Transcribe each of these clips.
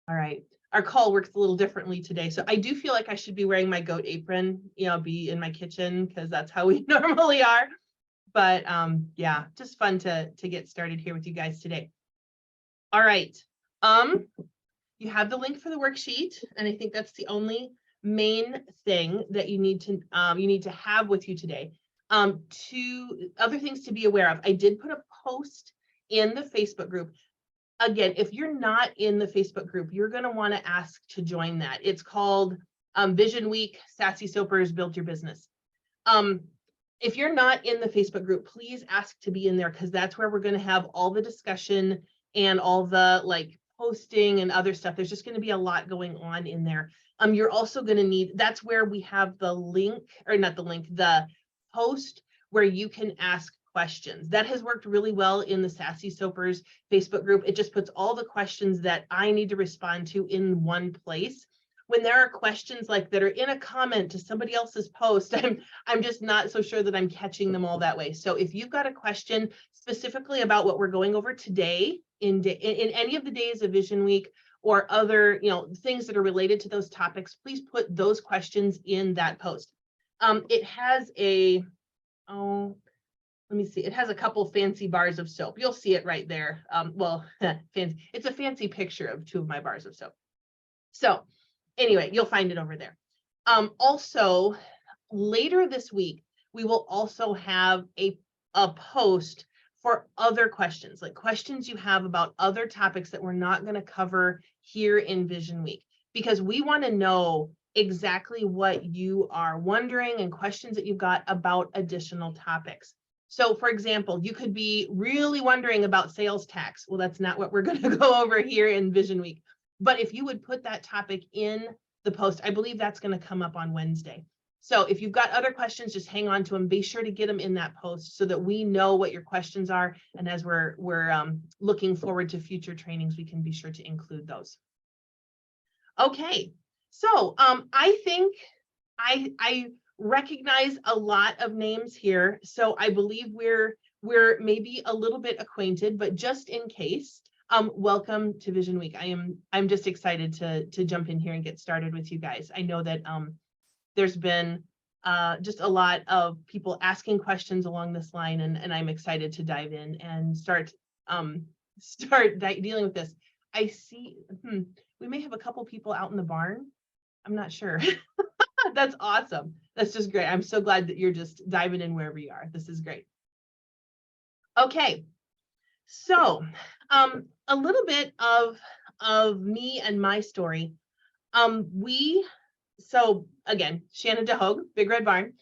All right. Our call works a little differently today. So I do feel like I should be wearing my goat apron, be in my kitchen because that's how we normally are. But yeah, just fun to get started here with you guys today. All right. Um, you have the link for the worksheet, and I think that's the only main thing that you need to have with you today. Two other things to be aware of. I did put a post in the Facebook group. Again, if you're not in the Facebook group, you're going to want to ask to join that. It's called Vision Week, Sassy Soapers Build Your Business. If you're not in the Facebook group, please ask to be in there because that's where we're going to have all the discussion and all the posting and other stuff. There's just going to be a lot going on in there. You're also going to need, that's where we have the link, or not the link, the post where you can ask questions. That has worked really well in the Sassy Soapers Facebook group. It just puts all the questions that I need to respond to in one place. When there are questions that are in a comment to somebody else's post, I'm just not so sure that I'm catching them all that way. So if you've got a question specifically about what we're going over today in any of the days of Vision Week or other things that are related to those topics, please put those questions in that post. It has let me see. It has a couple fancy bars of soap. You'll see it right there. Fancy. It's a fancy picture of 2 of my bars of soap. So anyway, you'll find it over there. Also, later this week, we will also have a post for other questions, like questions you have about other topics that we're not going to cover here in Vision Week, because we want to know exactly what you are wondering and questions that you've got about additional topics. So for example, you could be really wondering about sales tax. Well, that's not what we're going to go over here in Vision Week. But if you would put that topic in the post, I believe that's going to come up on Wednesday. So if you've got other questions, just hang on to them. Be sure to get them in that post so that we know what your questions are. And as we're looking forward to future trainings, we can be sure to include those. Okay, so I think I recognize a lot of names here, so I believe we're maybe a little bit acquainted, but just in case, welcome to Vision Week. I'm just excited to jump in here and get started with you guys. I know that there's been just a lot of people asking questions along this line, and I'm excited to dive in and start dealing with this. I see we may have a couple people out in the barn. I'm not sure. That's awesome. That's just great. I'm so glad that you're just diving in wherever you are. This is great. Okay, so a little bit of me and my story. So again, Shannon DeHogue, Big Red Barn.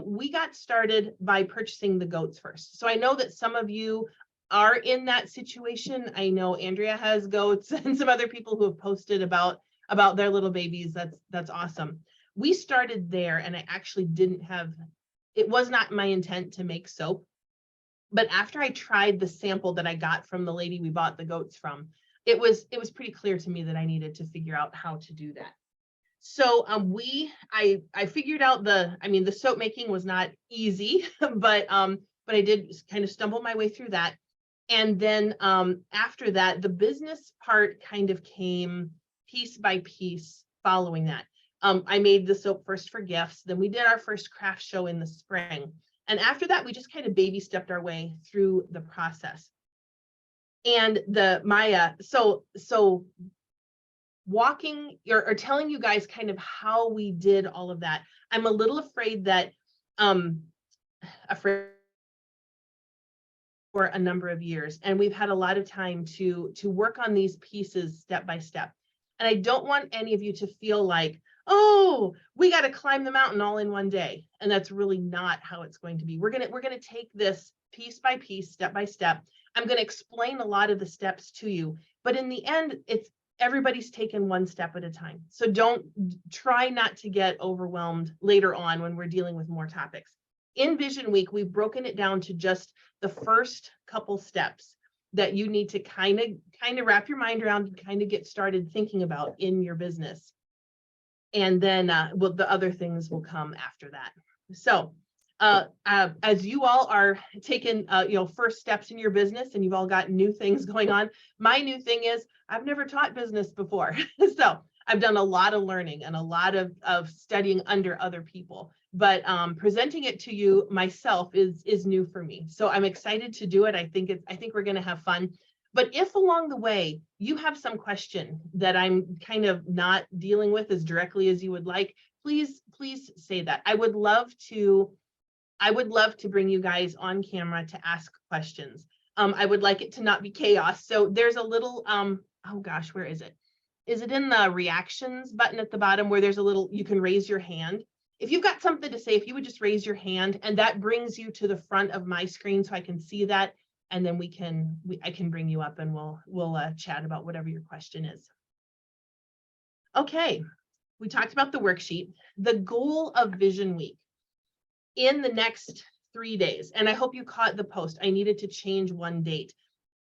We got started by purchasing the goats first. So I know that some of you are in that situation. I know Andrea has goats and some other people who have posted about their little babies. That's awesome. We started there, and I actually it was not my intent to make soap. But after I tried the sample that I got from the lady we bought the goats from, it was pretty clear to me that I needed to figure out how to do that. So I figured out the soap making was not easy, but I did kind of stumble my way through that. And then after that, the business part kind of came piece by piece following that. I made the soap first for gifts. Then we did our first craft show in the spring. And after that, we just kind of baby stepped our way through the process. And so walking or telling you guys kind of how we did all of that, I'm a little afraid that for a number of years, and we've had a lot of time to work on these pieces step by step. And I don't want any of you to feel like, oh, we got to climb the mountain all in one day. And that's really not how it's going to be. We're gonna take this piece by piece, step by step. I'm going to explain a lot of the steps to you, but in the end, everybody's taken one step at a time. So don't try not to get overwhelmed later on when we're dealing with more topics. In Vision Week, we've broken it down to just the first couple steps that you need to kind of wrap your mind around and kind of get started thinking about in your business. And then the other things will come after that. So as you all are taking, first steps in your business and you've all got new things going on, my new thing is I've never taught business before. So I've done a lot of learning and a lot of studying under other people, but presenting it to you myself is new for me. So I'm excited to do it. I think we're going to have fun. But if along the way you have some question that I'm kind of not dealing with as directly as you would like, please say that. I would love to bring you guys on camera to ask questions. I would like it to not be chaos. So there's a little, oh gosh, where is it? Is it in the reactions button at the bottom where there's a little, you can raise your hand? If you've got something to say, if you would just raise your hand, and that brings you to the front of my screen so I can see that. And then I can bring you up and we'll chat about whatever your question is. Okay, we talked about the worksheet. The goal of Vision Week in the next 3 days, and I hope you caught the post. I needed to change one date.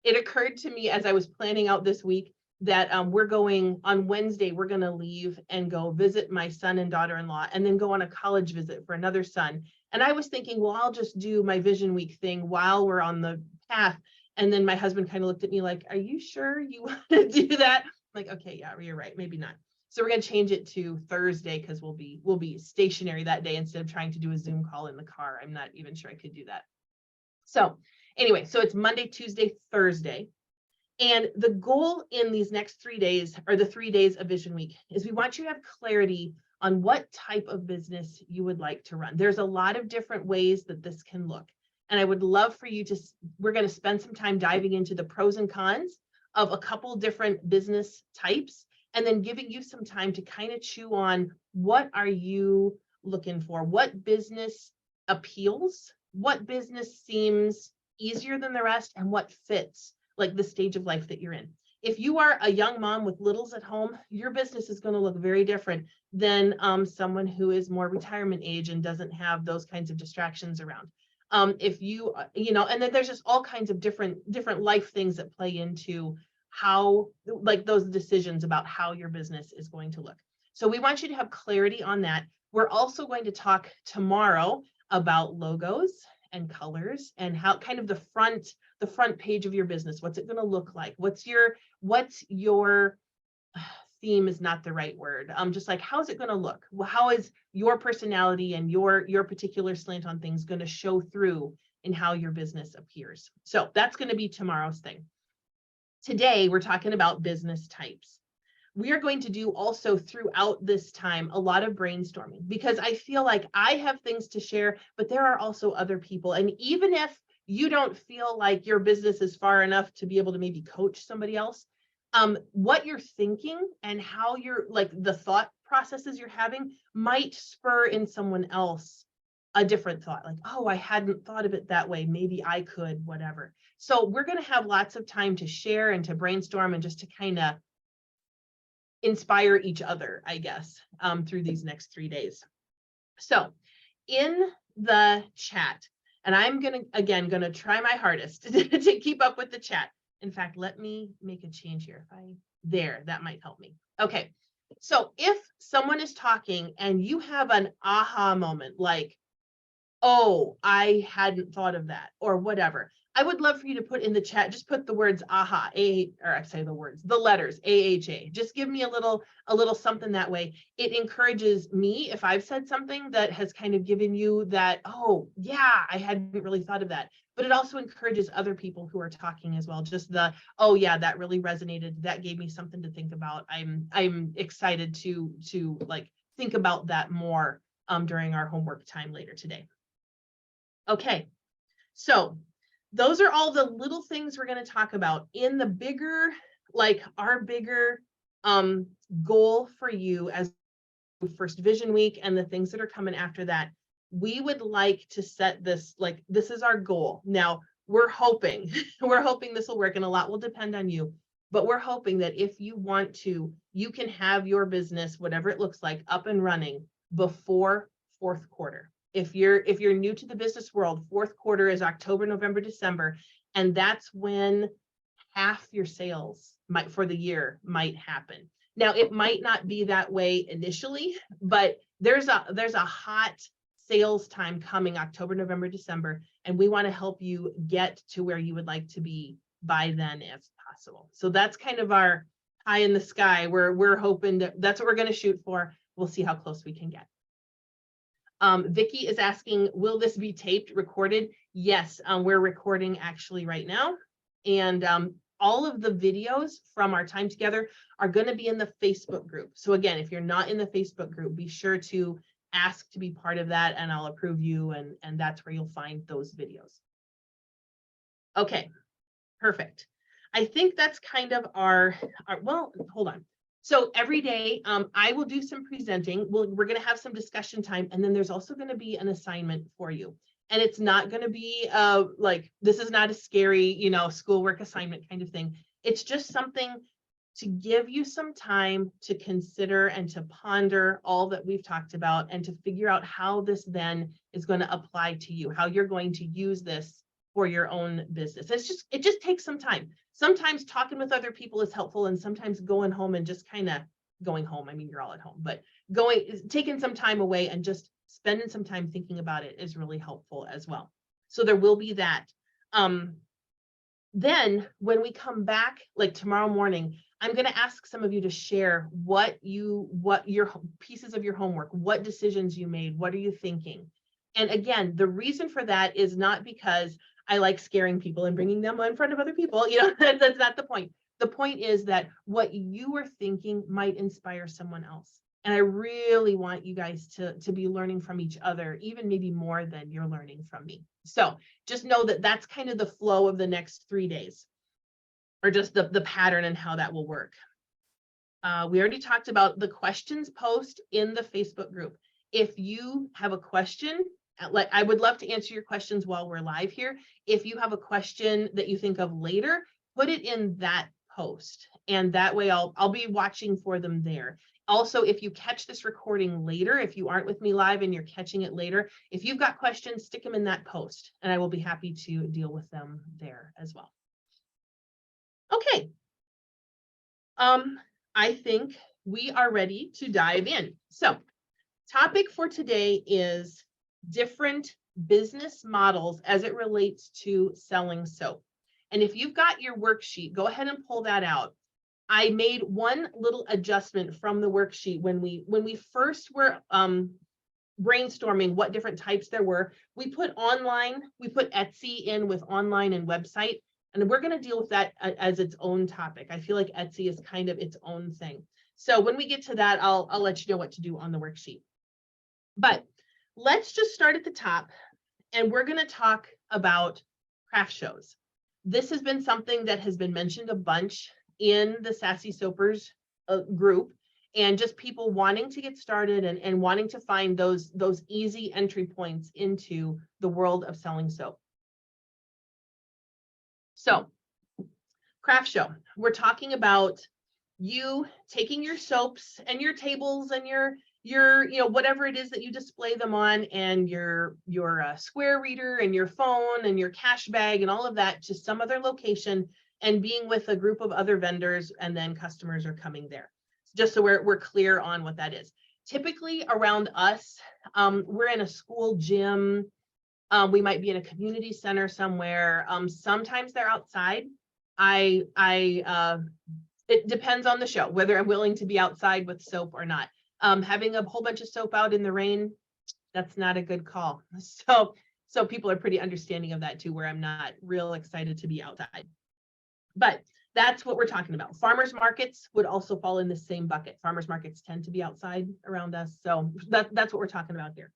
It occurred to me as I was planning out this week that we're going on Wednesday, we're going to leave and go visit my son and daughter-in-law and then go on a college visit for another son. And I was thinking, well, I'll just do my Vision Week thing while we're on the path. And then my husband kind of looked at me like, are you sure you want to do that? I'm like, okay, yeah, you're right, maybe not. So we're going to change it to Thursday because we'll be stationary that day instead of trying to do a Zoom call in the car. I'm not even sure I could do that. So anyway, so it's Monday, Tuesday, Thursday. And the goal in these next 3 days, or the 3 days of Vision Week, is we want you to have clarity on what type of business you would like to run. There's a lot of different ways that this can look. And I would love for you to, we're going to spend some time diving into the pros and cons of a couple different business types, and then giving you some time to kind of chew on what are you looking for, what business appeals, what business seems easier than the rest, and what fits like the stage of life that you're in. If you are a young mom with littles at home, your business is going to look very different than someone who is more retirement age and doesn't have those kinds of distractions around. If you, and then there's just all kinds of different life things that play into how, like those decisions about how your business is going to look. So we want you to have clarity on that. We're also going to talk tomorrow about logos and colors and how kind of the front page of your business. What's it going to look like? What's your theme is not the right word. Just like, how's it going to look? Well, how is your personality and your particular slant on things going to show through in how your business appears? So that's going to be tomorrow's thing. Today, we're talking about business types. We are going to do also throughout this time a lot of brainstorming, because I feel like I have things to share, but there are also other people. And even if you don't feel like your business is far enough to be able to maybe coach somebody else, what you're thinking and how you're like the thought processes you're having might spur in someone else a different thought, like, oh, I hadn't thought of it that way. Maybe I could, whatever. So we're going to have lots of time to share and to brainstorm and just to kind of inspire each other, I guess, through these next 3 days. So in the chat, and I'm going to try my hardest to keep up with the chat. In fact, let me make a change here. That might help me. Okay. So if someone is talking and you have an aha moment, like, oh, I hadn't thought of that, or whatever, I would love for you to put in the chat, just put the words aha, the letters AHA. Just give me a little something that way. It encourages me if I've said something that has kind of given you that, oh yeah, I hadn't really thought of that. But it also encourages other people who are talking as well. Just the, oh yeah, that really resonated. That gave me something to think about. I'm excited to like think about that more during our homework time later today. Okay, so those are all the little things we're going to talk about in the bigger, like our bigger goal for you as first Vision Week and the things that are coming after that. We would like to set this, like, this is our goal. Now we're hoping this will work, and a lot will depend on you, but we're hoping that if you want to, you can have your business, whatever it looks like, up and running before fourth quarter. If you're new to the business world, fourth quarter is October, November, December, and that's when half your sales for the year might happen. Now, it might not be that way initially, but there's a hot sales time coming October, November, December, and we want to help you get to where you would like to be by then if possible. So that's kind of our pie in the sky. We're hoping that that's what we're going to shoot for. We'll see how close we can get. Vicky is asking, will this be taped, recorded? Yes, we're recording actually right now. And all of the videos from our time together are going to be in the Facebook group. So again, if you're not in the Facebook group, be sure to ask to be part of that and I'll approve you, and that's where you'll find those videos. Okay, perfect. I think that's kind of our well, hold on. So every day I will do some presenting. We're going to have some discussion time, and then there's also going to be an assignment for you. And it's not going to be like, this is not a scary, you know, schoolwork assignment kind of thing. It's just something to give you some time to consider and to ponder all that we've talked about and to figure out how this then is going to apply to you, how you're going to use this for your own business. It just takes some time. Sometimes talking with other people is helpful, and sometimes going home and just kind of going home. I mean, you're all at home, but taking some time away and just spending some time thinking about it is really helpful as well. So there will be that. Then when we come back, like tomorrow morning, I'm going to ask some of you to share what your pieces of your homework, what decisions you made, what are you thinking? And again, the reason for that is not because I like scaring people and bringing them in front of other people. You know, that's not the point. The point is that what you were thinking might inspire someone else. And I really want you guys to be learning from each other, even maybe more than you're learning from me. So just know that that's kind of the flow of the next 3 days, or just the pattern and how that will work. We already talked about the questions post in the Facebook group. If you have a question, I would love to answer your questions while we're live here. If you have a question that you think of later, put it in that post, and that way I'll be watching for them there. Also, if you catch this recording later, if you aren't with me live and you're catching it later, if you've got questions, stick them in that post and I will be happy to deal with them there as well. Okay. I think we are ready to dive in. So, topic for today is different business models as it relates to selling soap. And if you've got your worksheet, go ahead and pull that out. I made one little adjustment from the worksheet when we first were brainstorming what different types there were. We put Etsy in with online and website, and we're going to deal with that as its own topic. I feel like Etsy is kind of its own thing. So when we get to that, I'll let you know what to do on the worksheet. But let's just start at the top, and we're going to talk about craft shows. This has been something that has been mentioned a bunch in the Sassy Soapers group, and just people wanting to get started and wanting to find those easy entry points into the world of selling soap. So, craft show. We're talking about you taking your soaps and your tables and your whatever it is that you display them on, and your square reader and your phone and your cash bag and all of that to some other location, and being with a group of other vendors, and then customers are coming there. Just so we're clear on what that is. Typically around us, we're in a school gym. We might be in a community center somewhere. Sometimes they're outside. It depends on the show, whether I'm willing to be outside with soap or not. Having a whole bunch of soap out in the rain, that's not a good call. So people are pretty understanding of that too, where I'm not real excited to be outside. But that's what we're talking about. Farmers markets would also fall in the same bucket. Farmers markets tend to be outside around us. So that's what we're talking about here.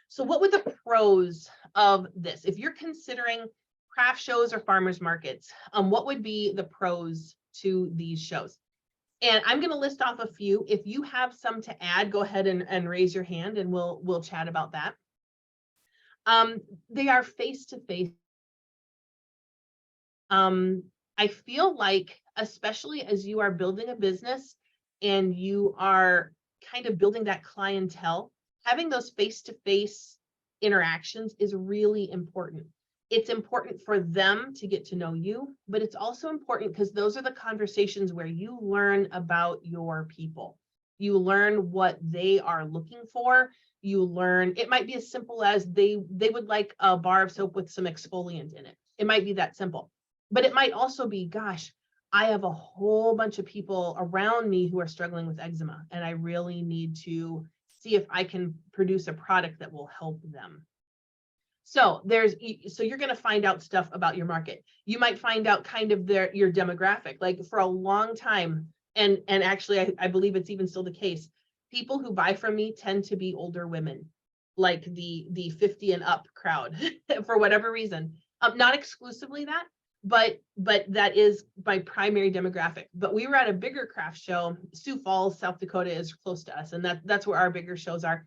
So what would the pros of this? If you're considering craft shows or farmers markets, what would be the pros to these shows? And I'm going to list off a few. If you have some to add, go ahead and raise your hand and we'll chat about that. They are face-to-face. I feel like, especially as you are building a business and you are kind of building that clientele, having those face-to-face interactions is really important. It's important for them to get to know you, but it's also important because those are the conversations where you learn about your people. You learn what they are looking for. You learn, it might be as simple as they would like a bar of soap with some exfoliant in it. It might be that simple, but it might also be, gosh, I have a whole bunch of people around me who are struggling with eczema, and I really need to see if I can produce a product that will help them. So you're going to find out stuff about your market. You might find out kind of your demographic. Like for a long time, and actually I believe it's even still the case, people who buy from me tend to be older women, like the 50 and up crowd for whatever reason. Not exclusively that, but that is my primary demographic. But we were at a bigger craft show. Sioux Falls, South Dakota is close to us, and that's where our bigger shows are.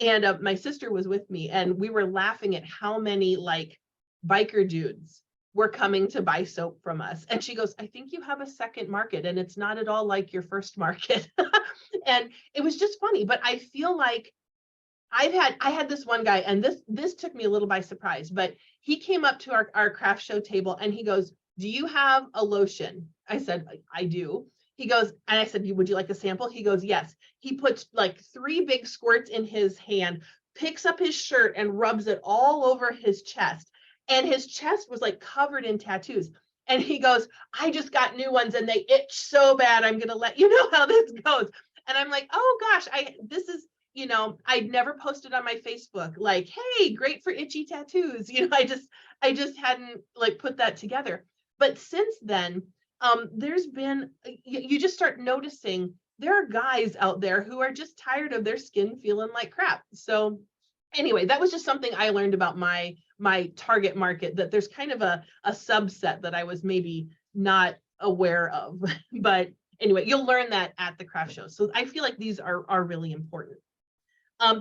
And my sister was with me, and we were laughing at how many like biker dudes were coming to buy soap from us. And she goes, I think you have a second market, and it's not at all like your first market. And it was just funny, but I feel like I had this one guy, and this took me a little by surprise, but he came up to our craft show table and he goes, do you have a lotion? I said, I do. He goes, and I said, would you like a sample? He goes, yes. He puts like 3 big squirts in his hand, picks up his shirt and rubs it all over his chest. And his chest was like covered in tattoos. And he goes, I just got new ones and they itch so bad. I'm going to let you know how this goes. And I'm like, oh gosh, this is, you know, I'd never posted on my Facebook, like, hey, great for itchy tattoos. You know, I just hadn't like put that together. But since then, there's been, you just start noticing there are guys out there who are just tired of their skin feeling like crap. So anyway, that was just something I learned about my target market, that there's kind of a subset that I was maybe not aware of. But anyway, you'll learn that at the craft show. So I feel like these are really important.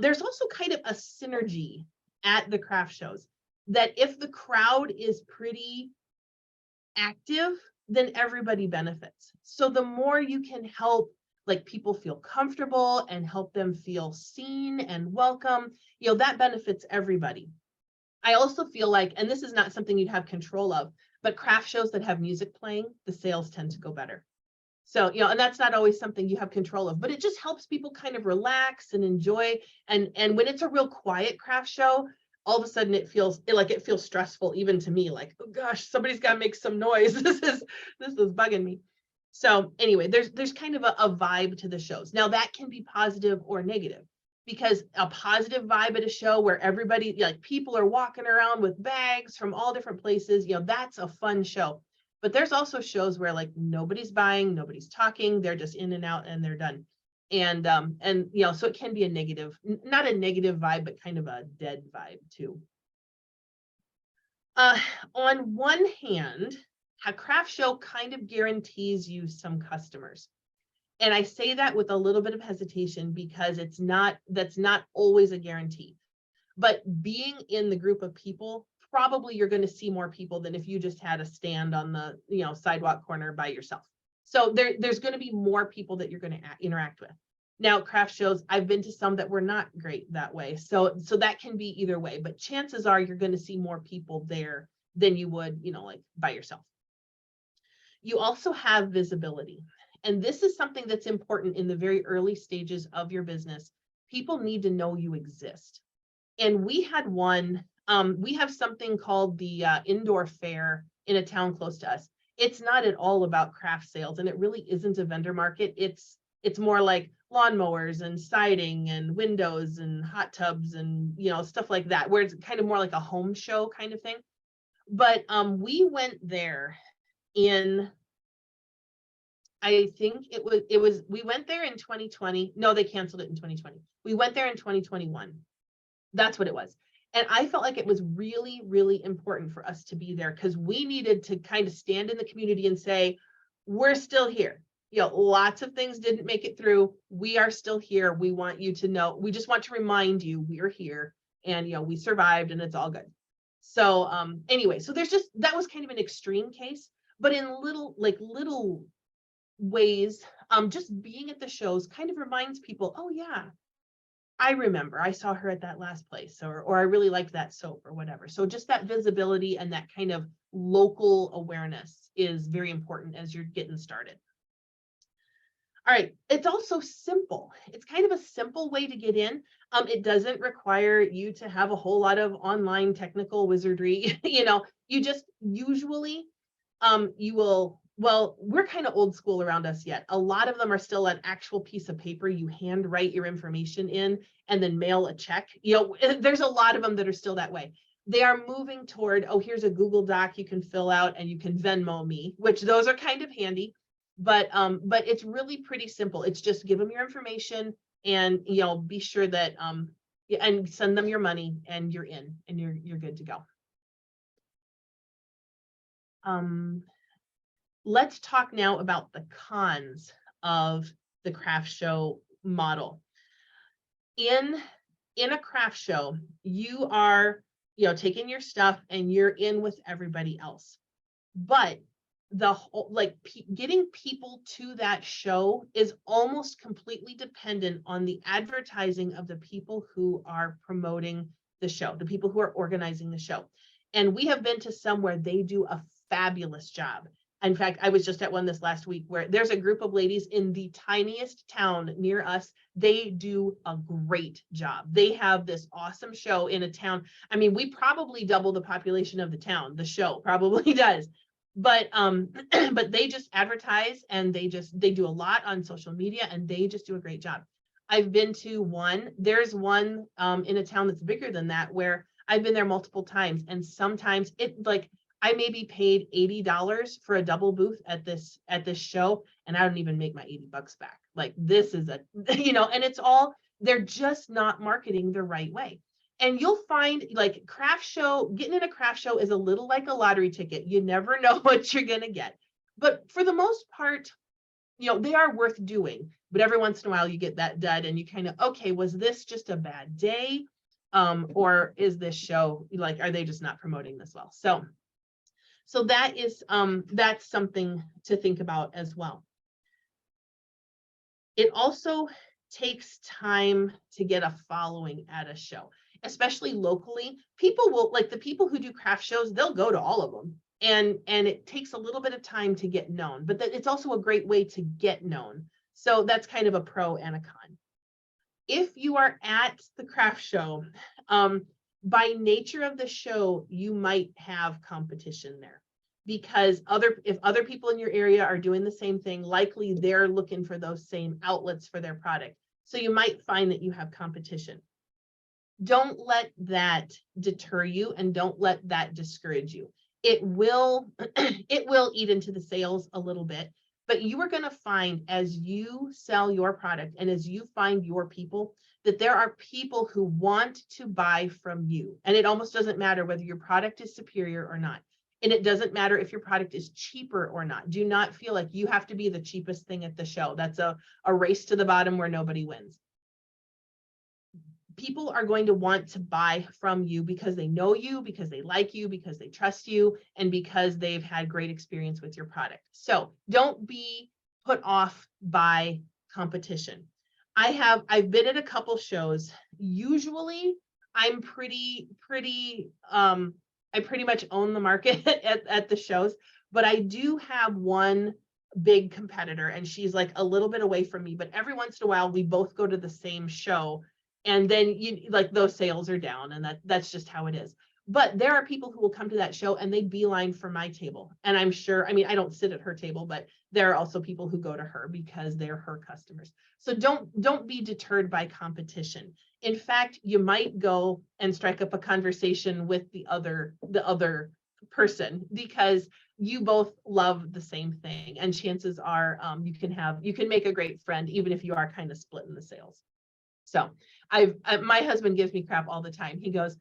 There's also kind of a synergy at the craft shows, that if the crowd is pretty active, then everybody benefits. So the more you can help like people feel comfortable and help them feel seen and welcome, you know, that benefits everybody. I also feel like, and this is not something you'd have control of, but craft shows that have music playing, the sales tend to go better. So, you know, and that's not always something you have control of, but it just helps people kind of relax and enjoy. And when it's a real quiet craft show, all of a sudden it feels stressful, even to me, like, oh gosh, somebody's got to make some noise. This is bugging me. So anyway, there's kind of a vibe to the shows. Now that can be positive or negative, because a positive vibe at a show where everybody, like people are walking around with bags from all different places, you know, that's a fun show. But there's also shows where like nobody's buying, nobody's talking, they're just in and out and they're done. And you know, so it can be a negative, not a negative vibe, but kind of a dead vibe too. On one hand, a craft show kind of guarantees you some customers. And I say that with a little bit of hesitation, because that's not always a guarantee. But being in the group of people, probably you're going to see more people than if you just had a stand on the, you know, sidewalk corner by yourself. So there's going to be more people that you're going to interact with. Now, craft shows, I've been to some that were not great that way. So that can be either way, but chances are you're going to see more people there than you would, you know, like by yourself. You also have visibility. And this is something that's important in the very early stages of your business. People need to know you exist. And we had we have something called the indoor fair in a town close to us. It's not at all about craft sales, and it really isn't a vendor market. It's more like lawnmowers and siding and windows and hot tubs and, you know, stuff like that, where it's kind of more like a home show kind of thing. But we went there in, I think we went there in 2020. No, they canceled it in 2020. We went there in 2021. That's what it was. And I felt like it was really, really important for us to be there, because we needed to kind of stand in the community and say, we're still here. You know, lots of things didn't make it through. We are still here. We want you to know, we just want to remind you we're here, and, you know, we survived and it's all good. So anyway, so that was kind of an extreme case, but in little ways, just being at the shows kind of reminds people, oh yeah, I remember I saw her at that last place, or I really liked that soap or whatever. So just that visibility and that kind of local awareness is very important as you're getting started. All right, it's also simple. It's kind of a simple way to get in. It doesn't require you to have a whole lot of online technical wizardry. You just usually you will, well, we're kind of old school around us yet. A lot of them are still an actual piece of paper. You hand write your information in and then mail a check. There's a lot of them that are still that way. They are moving toward, oh, here's a Google Doc you can fill out and you can Venmo me, which those are kind of handy. But it's really pretty simple. It's just give them your information and be sure that and send them your money and you're in and you're good to go. Let's talk now about the cons of the craft show model. In a craft show, you are taking your stuff and you're in with everybody else. But the whole, getting people to that show is almost completely dependent on the advertising of the people who are promoting the show, the people who are organizing the show. And we have been to some where they do a fabulous job. In fact, I was just at one this last week where there's a group of ladies in the tiniest town near us. They do a great job. They have this awesome show in a town. I mean, we probably double the population of the town. The show probably does. But but they just advertise and they do a lot on social media and they just do a great job. I've been to one, there's one in a town that's bigger than that where I've been there multiple times, and sometimes I maybe paid $80 for a double booth at this show, and I don't even make my $80 back. Like, this is and it's all, they're just not marketing the right way. And you'll find, like, getting in a craft show is a little like a lottery ticket. You never know what you're going to get. But for the most part, they are worth doing. But every once in a while you get that dud and you kind of, okay, was this just a bad day? Or is this show, are they just not promoting this well? So that is, that's something to think about as well. It also takes time to get a following at a show, especially locally. People will, the people who do craft shows, they'll go to all of them. And it takes a little bit of time to get known, but it's also a great way to get known. So that's kind of a pro and a con. If you are at the craft show, by nature of the show, you might have competition there, because if other people in your area are doing the same thing, likely they're looking for those same outlets for their product. So you might find that you have competition. Don't let that deter you and don't let that discourage you. It will eat into the sales a little bit, but you are going to find, as you sell your product and as you find your people, that there are people who want to buy from you. And it almost doesn't matter whether your product is superior or not. And it doesn't matter if your product is cheaper or not. Do not feel like you have to be the cheapest thing at the show. That's a race to the bottom where nobody wins. People are going to want to buy from you because they know you, because they like you, because they trust you, and because they've had great experience with your product. So don't be put off by competition. I've been at a couple shows. Usually I'm pretty I pretty much own the market at the shows, but I do have one big competitor, and she's like a little bit away from me, but every once in a while we both go to the same show. And then those sales are down, and that's just how it is. But there are people who will come to that show and they beeline for my table. And I'm sure, I don't sit at her table, but there are also people who go to her because they're her customers. So don't be deterred by competition. In fact, you might go and strike up a conversation with the other person because you both love the same thing. And chances are you can make a great friend, even if you are kind of split in the sales. So my husband gives me crap all the time. He goes,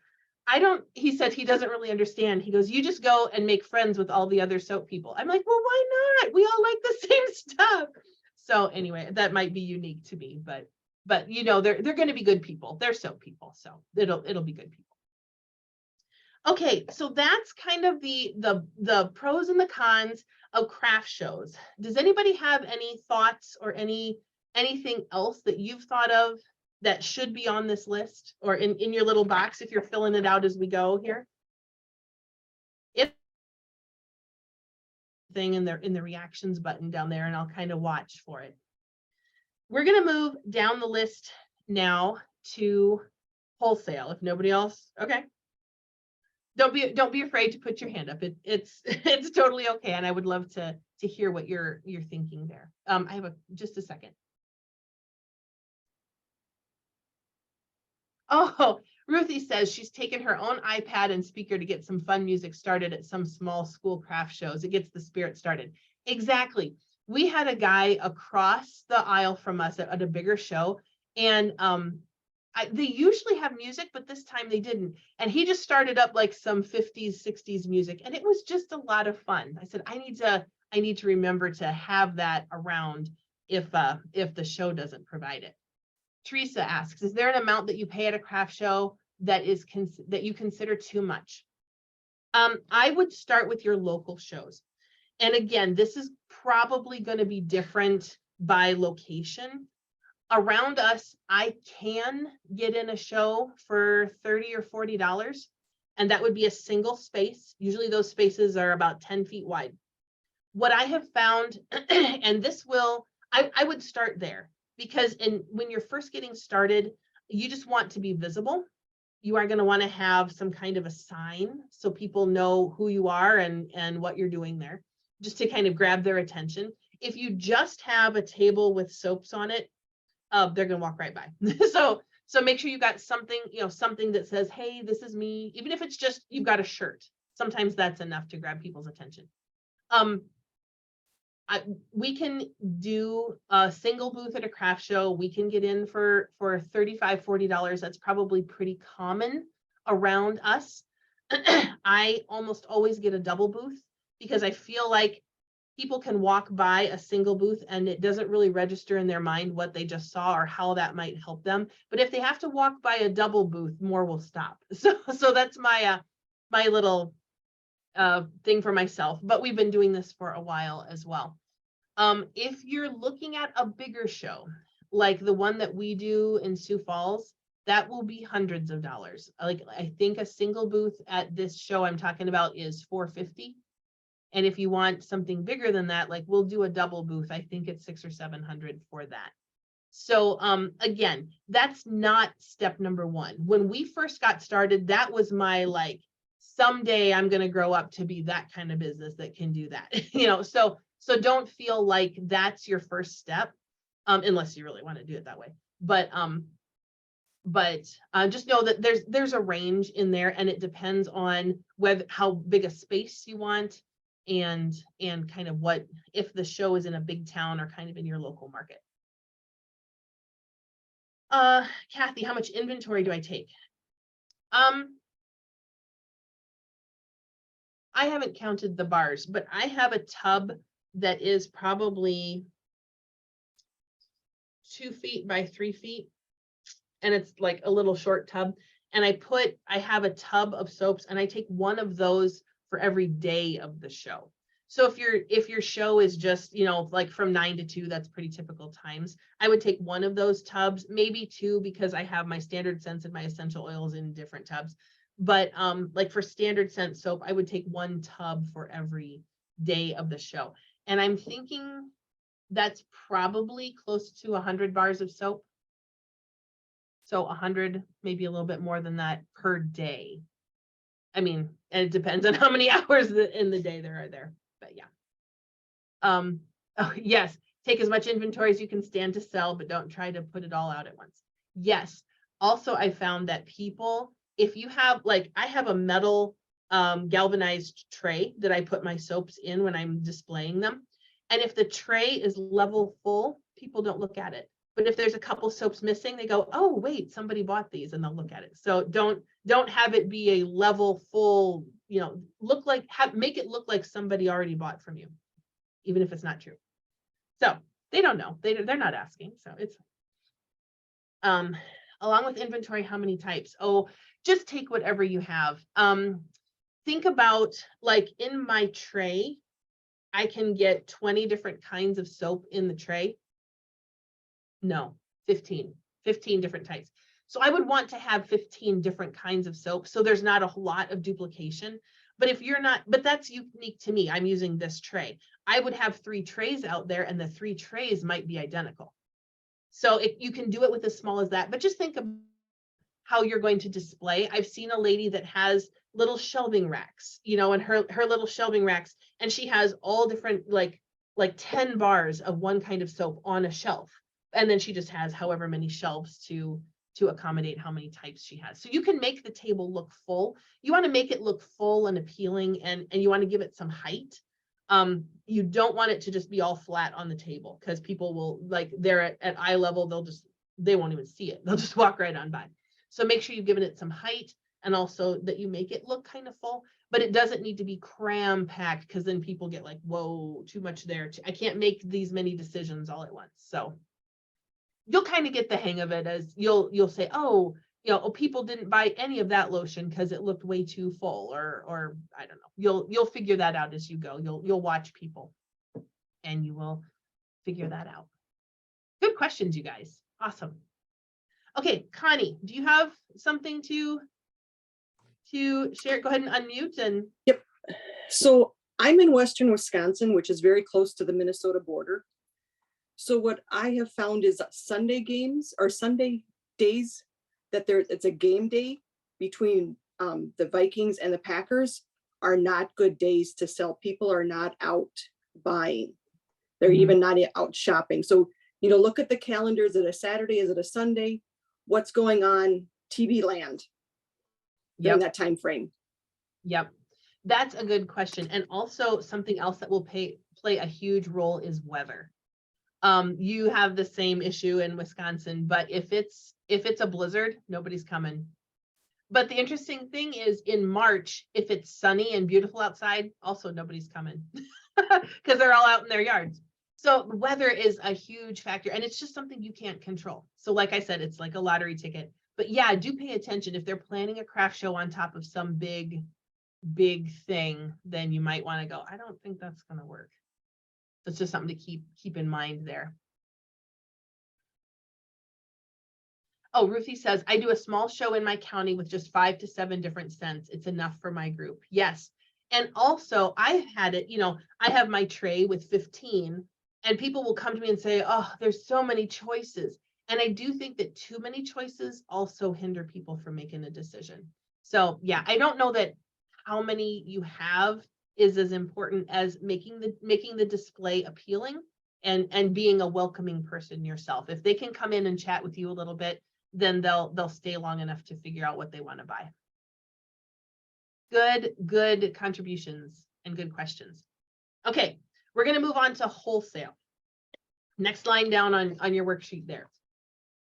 he said he doesn't really understand. He goes, you just go and make friends with all the other soap people. I'm like, well, why not? We all like the same stuff. So anyway, that might be unique to me, but they're going to be good people. They're soap people. So it'll be good people. Okay, so that's kind of the pros and the cons of craft shows. Does anybody have any thoughts or anything else that you've thought of that should be on this list, or in your little box if you're filling it out as we go here? Thing in the reactions button down there, and I'll kind of watch for it. We're going to move down the list now to wholesale. If nobody else, okay. Don't be afraid to put your hand up. It's it's totally okay, and I would love to hear what you're thinking there. I have just a second. Oh, Ruthie says she's taken her own iPad and speaker to get some fun music started at some small school craft shows. It gets the spirit started. Exactly. We had a guy across the aisle from us at a bigger show, and they usually have music, but this time they didn't. And he just started up like some 50s, 60s music, and it was just a lot of fun. I said, I need to remember to have that around if the show doesn't provide it. Teresa asks, is there an amount that you pay at a craft show that is that you consider too much? I would start with your local shows. And again, this is probably going to be different by location. Around us, I can get in a show for $30 or $40, and that would be a single space. Usually those spaces are about 10 feet wide. What I have found, and this will, I would start there, because when you're first getting started, you just want to be visible. You are going to want to have some kind of a sign so people know who you are and what you're doing there, just to kind of grab their attention. If you just have a table with soaps on it, they're going to walk right by. So make sure you got something, something that says, hey, this is me. Even if it's just you've got a shirt, sometimes that's enough to grab people's attention. We can do a single booth at a craft show. We can get in for $35, $40. That's probably pretty common around us. I almost always get a double booth because I feel like people can walk by a single booth and it doesn't really register in their mind what they just saw or how that might help them. But if they have to walk by a double booth, more will stop. So that's my my little thing for myself, but we've been doing this for a while as well. If you're looking at a bigger show, like the one that we do in Sioux Falls, that will be hundreds of dollars. Like, I think a single booth at this show I'm talking about is $450. And if you want something bigger than that, like we'll do a double booth, I think it's $600 or $700 for that. So again, that's not step number one. When we first got started, that was my like, someday I'm going to grow up to be that kind of business that can do that. So don't feel like that's your first step, unless you really want to do it that way. But just know that there's a range in there, and it depends on how big a space you want, and kind of what, if the show is in a big town or kind of in your local market. Kathy, how much inventory do I take? I haven't counted the bars, but I have a tub that is probably 2 feet by 3 feet. And it's like a little short tub. And I have a tub of soaps, and I take one of those for every day of the show. So if your show is just, like from 9 to 2, that's pretty typical times. I would take one of those tubs, maybe 2, because I have my standard scents and my essential oils in different tubs. But like for standard scent soap, I would take 1 tub for every day of the show. And I'm thinking that's probably close to 100 bars of soap. So 100, maybe a little bit more than that per day. I mean, and it depends on how many hours in the day there are there, but yeah. Oh, yes, take as much inventory as you can stand to sell, but don't try to put it all out at once. Yes. Also, I found that people, if you have, like, I have a metal galvanized tray that I put my soaps in when I'm displaying them. And if the tray is level full, people don't look at it. But if there's a couple soaps missing, they go, oh, wait, somebody bought these, and they'll look at it. So don't have it be a level full, make it look like somebody already bought from you, even if it's not true. So they don't know, they're not asking. So it's, along with inventory, how many types? Oh, just take whatever you have. Think about, like, in my tray, I can get 20 different kinds of soap in the tray. No, 15 different types. So I would want to have 15 different kinds of soap, so there's not a lot of duplication. But if you're not, but that's unique to me. I'm using this tray. I would have 3 trays out there, and the 3 trays might be identical. So you can do it with as small as that, but just think of how you're going to display. I've seen a lady that has little shelving racks, you know, and her little shelving racks, and she has all different like 10 bars of one kind of soap on a shelf. And then she just has however many shelves to accommodate how many types she has. So you can make the table look full. You want to make it look full and appealing, and you want to give it some height. You don't want it to just be all flat on the table, because people will, like, they're at eye level, they won't even see it. They'll just walk right on by. So make sure you've given it some height, and also that you make it look kind of full, but it doesn't need to be cram packed, because then people get like, whoa, too much there. I can't make these many decisions all at once. So you'll kind of get the hang of it, as you'll say, oh, you know, oh, people didn't buy any of that lotion because it looked way too full, or I don't know. You'll figure that out as you go. You'll watch people, and you will figure that out. Good questions, you guys. Awesome. Okay, Connie, do you have something to share? Go ahead and unmute. And yep. So I'm in Western Wisconsin, which is very close to the Minnesota border. So what I have found is Sunday games, or Sunday days, that it's a game day between the Vikings and the Packers, are not good days to sell. People are not out buying. They're even not out shopping. So, you know, look at the calendar. Is it a Saturday? Is it a Sunday? What's going on TV land during that time frame? Yep. That's a good question. And also something else that will play a huge role is weather. You have the same issue in Wisconsin, but if it's a blizzard, nobody's coming. But the interesting thing is, in March, if it's sunny and beautiful outside, also nobody's coming, because they're all out in their yards. So weather is a huge factor, and it's just something you can't control. So like I said, it's like a lottery ticket. But yeah, do pay attention. If they're planning a craft show on top of some big thing, then you might want to go, I don't think that's going to work. That's just something to keep in mind there. Oh, Ruthie says, I do a small show in my county with just 5 to 7 different scents. It's enough for my group. Yes. And also I've had it, you know, I have my tray with 15, and people will come to me and say, oh, there's so many choices. And I do think that too many choices also hinder people from making a decision. So yeah, I don't know that how many you have is as important as making the display appealing and being a welcoming person yourself. If they can come in and chat with you a little bit, then they'll stay long enough to figure out what they want to buy. Good contributions and good questions. Okay, we're going to move on to wholesale. Next line down on your worksheet there.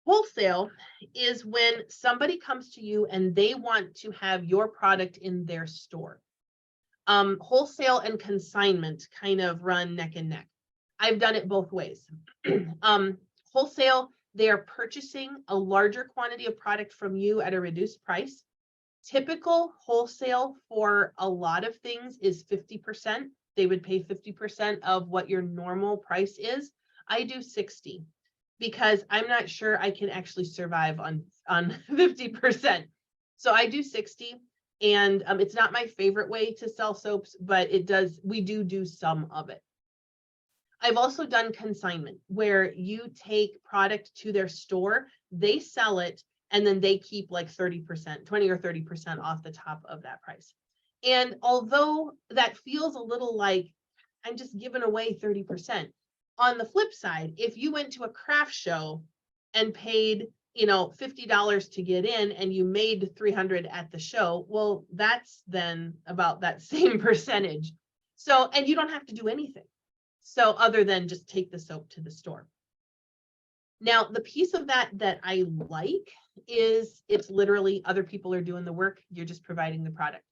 Wholesale is when somebody comes to you and they want to have your product in their store. Wholesale and consignment kind of run neck and neck. I've done it both ways. Wholesale, they are purchasing a larger quantity of product from you at a reduced price. Typical wholesale for a lot of things is 50%. They would pay 50% of what your normal price is. I do 60 because I'm not sure I can actually survive on 50%. So I do 60, and it's not my favorite way to sell soaps, but we do some of it. I've also done consignment, where you take product to their store, they sell it, and then they keep like 30%, 20 or 30% off the top of that price. And although that feels a little like I'm just giving away 30%, on the flip side, if you went to a craft show and paid, you know, $50 to get in and you made 300 at the show, well, that's then about that same percentage. So, and you don't have to do anything. So other than just take the soap to the store. Now, the piece of that I like is it's literally other people are doing the work. You're just providing the product.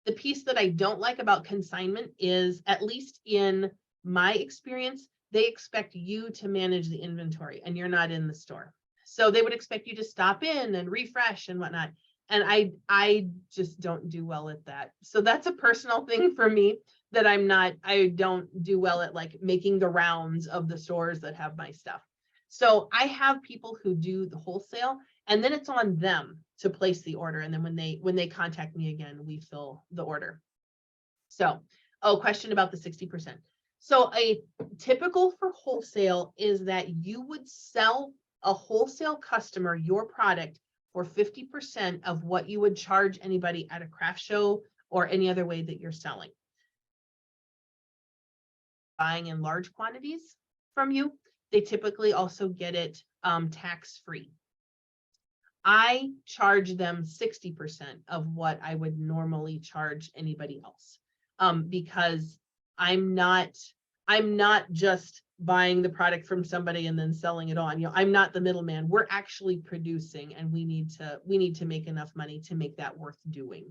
The piece that I don't like about consignment is, at least in my experience, they expect you to manage the inventory and you're not in the store. So they would expect you to stop in and refresh and whatnot. And I just don't do well at that. So that's a personal thing for me, that I don't do well at like making the rounds of the stores that have my stuff. So I have people who do the wholesale, and then it's on them to place the order. And then when they contact me again, we fill the order. So, question about the 60%. So a typical for wholesale is that you would sell a wholesale customer your product for 50% of what you would charge anybody at a craft show or any other way that you're selling. Buying in large quantities from you, they typically also get it tax-free. I charge them 60% of what I would normally charge anybody else, because I'm not just buying the product from somebody and then selling it on. You know, I'm not the middleman. We're actually producing, and we need to make enough money to make that worth doing.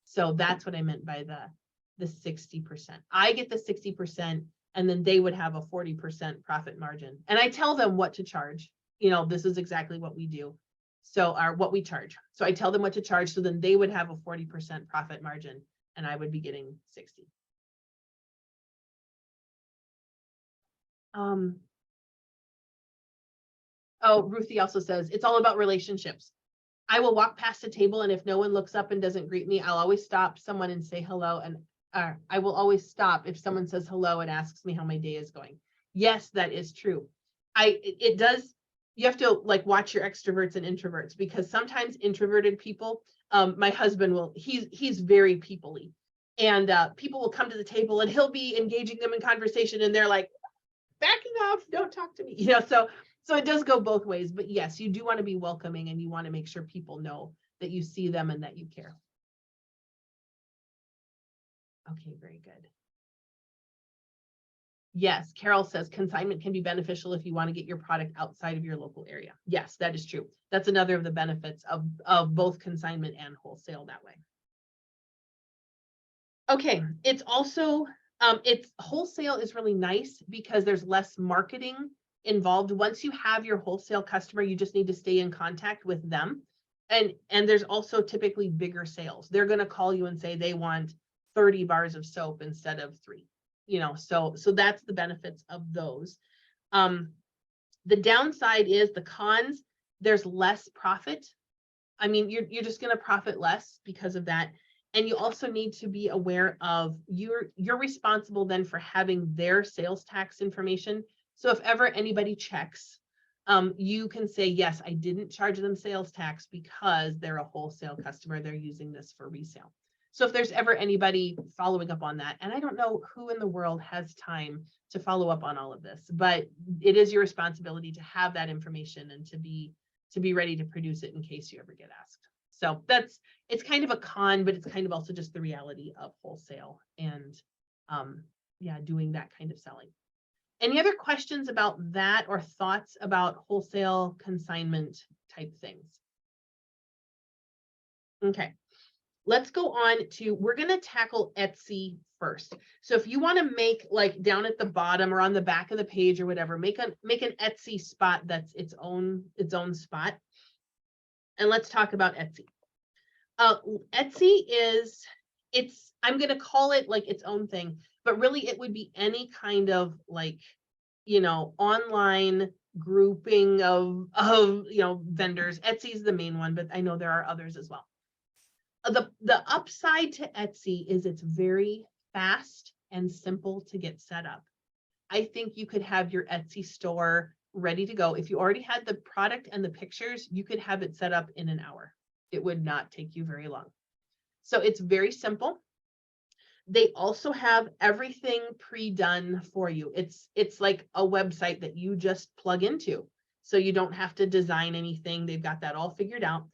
So that's what I meant by the 60%. I get the 60%, and then they would have a 40% profit margin. And I tell them what to charge. You know, this is exactly what we do. So, or what we charge. So I tell them what to charge. So then they would have a 40% profit margin, and I would be getting 60. Oh, Ruthie also says, it's all about relationships. I will walk past a table, and if no one looks up and doesn't greet me, I'll always stop someone and say hello. And I will always stop if someone says hello and asks me how my day is going. Yes, that is true. It does. You have to like watch your extroverts and introverts, because sometimes introverted people, my husband will, he's very people-y, and people will come to the table and he'll be engaging them in conversation, and they're like, backing off, don't talk to me. You know, so it does go both ways. But yes, you do want to be welcoming, and you want to make sure people know that you see them and that you care. Okay, very good. Yes, Carol says consignment can be beneficial if you want to get your product outside of your local area. Yes, that is true. That's another of the benefits of both consignment and wholesale that way. Okay, it's also, it's wholesale is really nice because there's less marketing involved. Once you have your wholesale customer, you just need to stay in contact with them. And there's also typically bigger sales. They're going to call you and say they want 30 bars of soap instead of 3. You know, so that's the benefits of those. The downside is the cons, there's less profit. I mean, you're just going to profit less because of that. And you also need to be aware of you're responsible then for having their sales tax information. So if ever anybody checks, you can say, yes, I didn't charge them sales tax because they're a wholesale customer. They're using this for resale. So if there's ever anybody following up on that, and I don't know who in the world has time to follow up on all of this, but it is your responsibility to have that information and to be ready to produce it in case you ever get asked. So it's kind of a con, but it's kind of also just the reality of wholesale and yeah, doing that kind of selling. Any other questions about that or thoughts about wholesale consignment type things? Okay. Let's go on to, we're going to tackle Etsy first. So if you want to make, like down at the bottom or on the back of the page or whatever, make an Etsy spot that's its own spot. And let's talk about Etsy. Etsy is, I'm going to call it like its own thing, but really it would be any kind of like, you know, online grouping of you know, vendors. Etsy is the main one, but I know there are others as well. The upside to Etsy is it's very fast and simple to get set up. I think you could have your Etsy store ready to go. If you already had the product and the pictures, you could have it set up in an hour. It would not take you very long. So it's very simple. They also have everything pre-done for you. It's like a website that you just plug into. So you don't have to design anything. They've got that all figured out.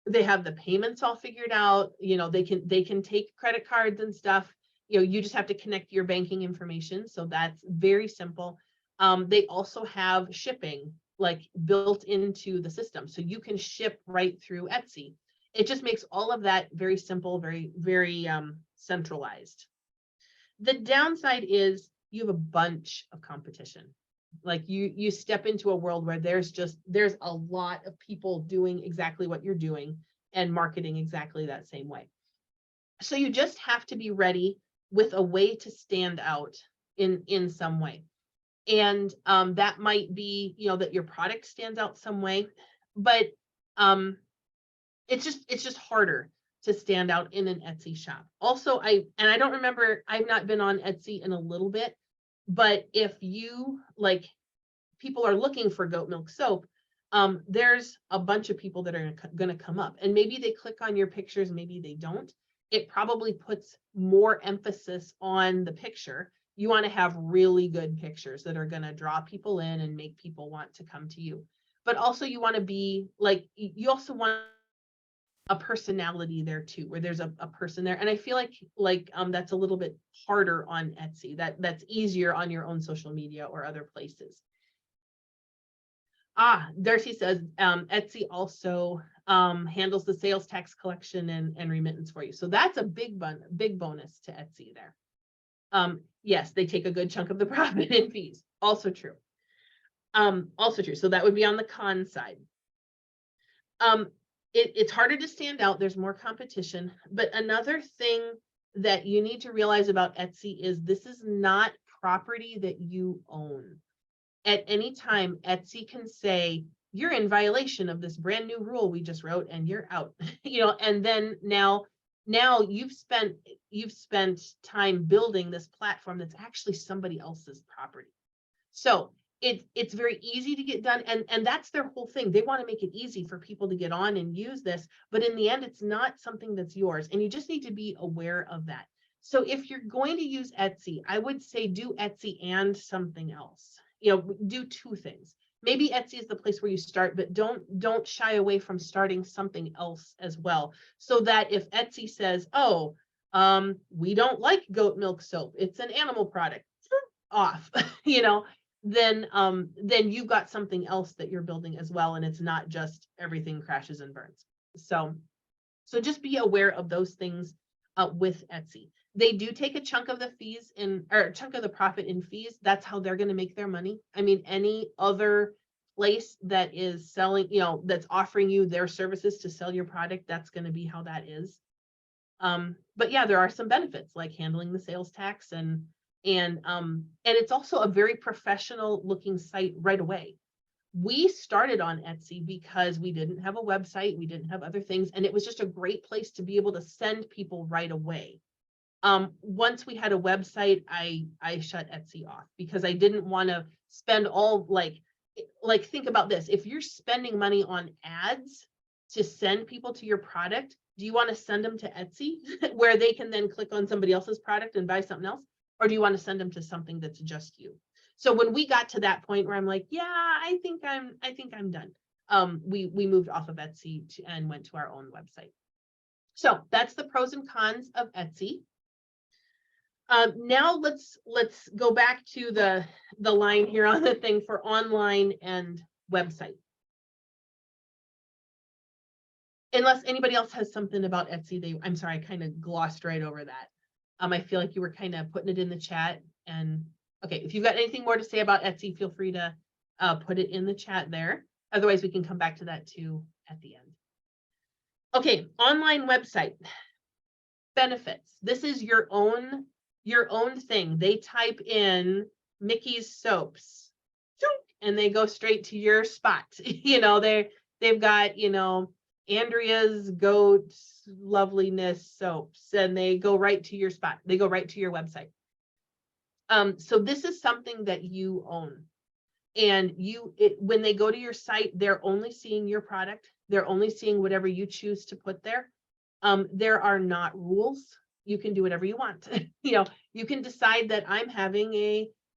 They have the payments all figured out. You know, they can take credit cards and stuff. You know, you just have to connect your banking information. So that's very simple. They also have shipping like built into the system. So you can ship right through Etsy. It just makes all of that very simple, very, very centralized. The downside is you have a bunch of competition. Like you step into a world where there's a lot of people doing exactly what you're doing and marketing exactly that same way. So you just have to be ready with a way to stand out in some way. And that might be, you know, that your product stands out some way, but it's just harder to stand out in an Etsy shop. Also, I don't remember, I've not been on Etsy in a little bit, but if you like, people are looking for goat milk soap, there's a bunch of people that are going to come up, and maybe they click on your pictures, maybe they don't. It probably puts more emphasis on the picture. You want to have really good pictures that are going to draw people in and make people want to come to you. But also you want to be like, you also want a personality there too, where there's a person there. And I feel like that's a little bit harder on Etsy. That's easier on your own social media or other places. Darcy says Etsy also handles the sales tax collection and remittance for you. So that's a big bonus to Etsy there. Yes, they take a good chunk of the profit in fees. Also true. So that would be on the con side. It's harder to stand out. There's more competition. But another thing that you need to realize about Etsy is this is not property that you own. At any time, Etsy can say, you're in violation of this brand new rule we just wrote and you're out, and then now you've spent time building this platform that's actually somebody else's property. So it's very easy to get done. And that's their whole thing. They want to make it easy for people to get on and use this, but in the end, it's not something that's yours. And you just need to be aware of that. So if you're going to use Etsy, I would say do Etsy and something else. Do two things. Maybe Etsy is the place where you start, but don't shy away from starting something else as well. So that if Etsy says, oh, we don't like goat milk soap, it's an animal product, off, then you've got something else that you're building as well. And it's not just everything crashes and burns. So just be aware of those things with Etsy. They do take a chunk of the fees or chunk of the profit in fees. That's how they're going to make their money. I mean, any other place that is selling, that's offering you their services to sell your product, that's going to be how that is. But yeah, there are some benefits like handling the sales tax and it's also a very professional looking site right away. We started on Etsy because we didn't have a website, we didn't have other things, and it was just a great place to be able to send people right away. Once we had a website, I shut Etsy off because I didn't want to spend all like think about this. If you're spending money on ads to send people to your product, do you want to send them to Etsy where they can then click on somebody else's product and buy something else? Or do you want to send them to something that's just you? So when we got to that point where I'm like, yeah, I think I'm done. We moved off of Etsy and went to our own website. So that's the pros and cons of Etsy. Now let's go back to the line here on the thing for online and website. Unless anybody else has something about Etsy, I'm sorry, I kind of glossed right over that. I feel like you were kind of putting it in the chat. And okay, if you've got anything more to say about Etsy, feel free to put it in the chat there. Otherwise, we can come back to that too at the end. Okay, online website benefits. This is your own thing. They type in Mickey's soaps and they go straight to your spot. They've got, Andrea's goat loveliness soaps, and they go right to your spot. They go right to your website. So this is something that you own. And when they go to your site, they're only seeing your product. They're only seeing whatever you choose to put there. There are not rules. You can do whatever you want. You can decide that I'm having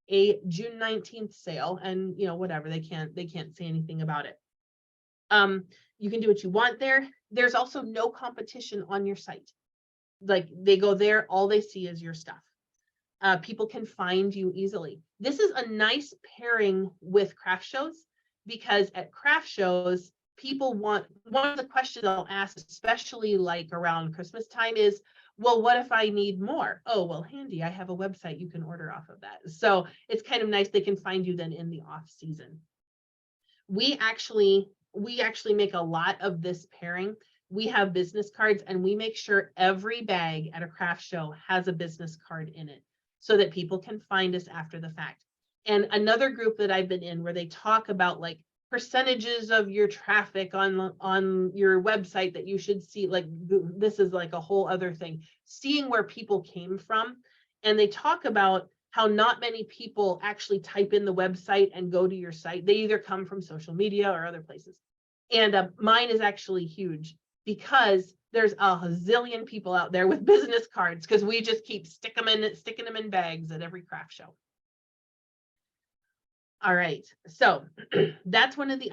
a June 19th sale, and whatever, they can't say anything about it. You can do what you want there. There's also no competition on your site. Like they go there, all they see is your stuff. People can find you easily. This is a nice pairing with craft shows, because at craft shows, people one of the questions they'll ask, especially like around Christmas time, is, well, what if I need more? Oh, well, handy, I have a website, you can order off of that. So it's kind of nice, they can find you then in the off season. We actually make a lot of this pairing. We have business cards, and we make sure every bag at a craft show has a business card in it so that people can find us after the fact. And another group that I've been in where they talk about like percentages of your traffic on your website that you should see, like this is like a whole other thing, seeing where people came from. And they talk about how not many people actually type in the website and go to your site. They either come from social media or other places. And mine is actually huge because there's a zillion people out there with business cards because we just keep sticking them in bags at every craft show. All right, so that's one of the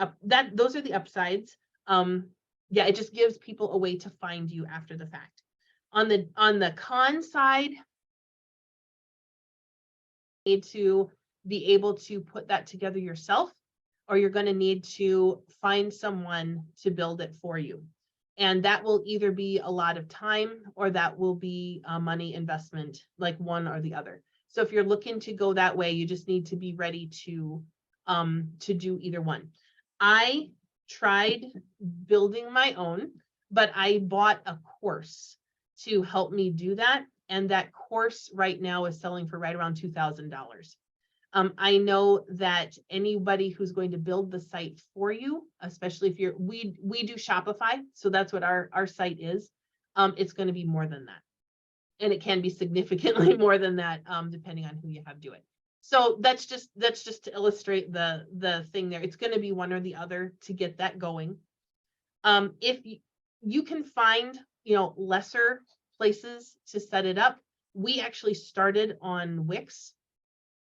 those are the upsides. Yeah, it just gives people a way to find you after the fact. On the con side, you need to be able to put that together yourself, or you're going to need to find someone to build it for you. And that will either be a lot of time or that will be a money investment, like one or the other. So if you're looking to go that way, you just need to be ready to do either one. I tried building my own, but I bought a course to help me do that. And that course right now is selling for right around $2,000. I know that anybody who's going to build the site for you, especially if you're, we do Shopify, so that's what our site is. It's going to be more than that. And it can be significantly more than that, depending on who you have do it. So that's just to illustrate the thing there. It's going to be one or the other to get that going. If you can find, lesser places to set it up. We actually started on Wix.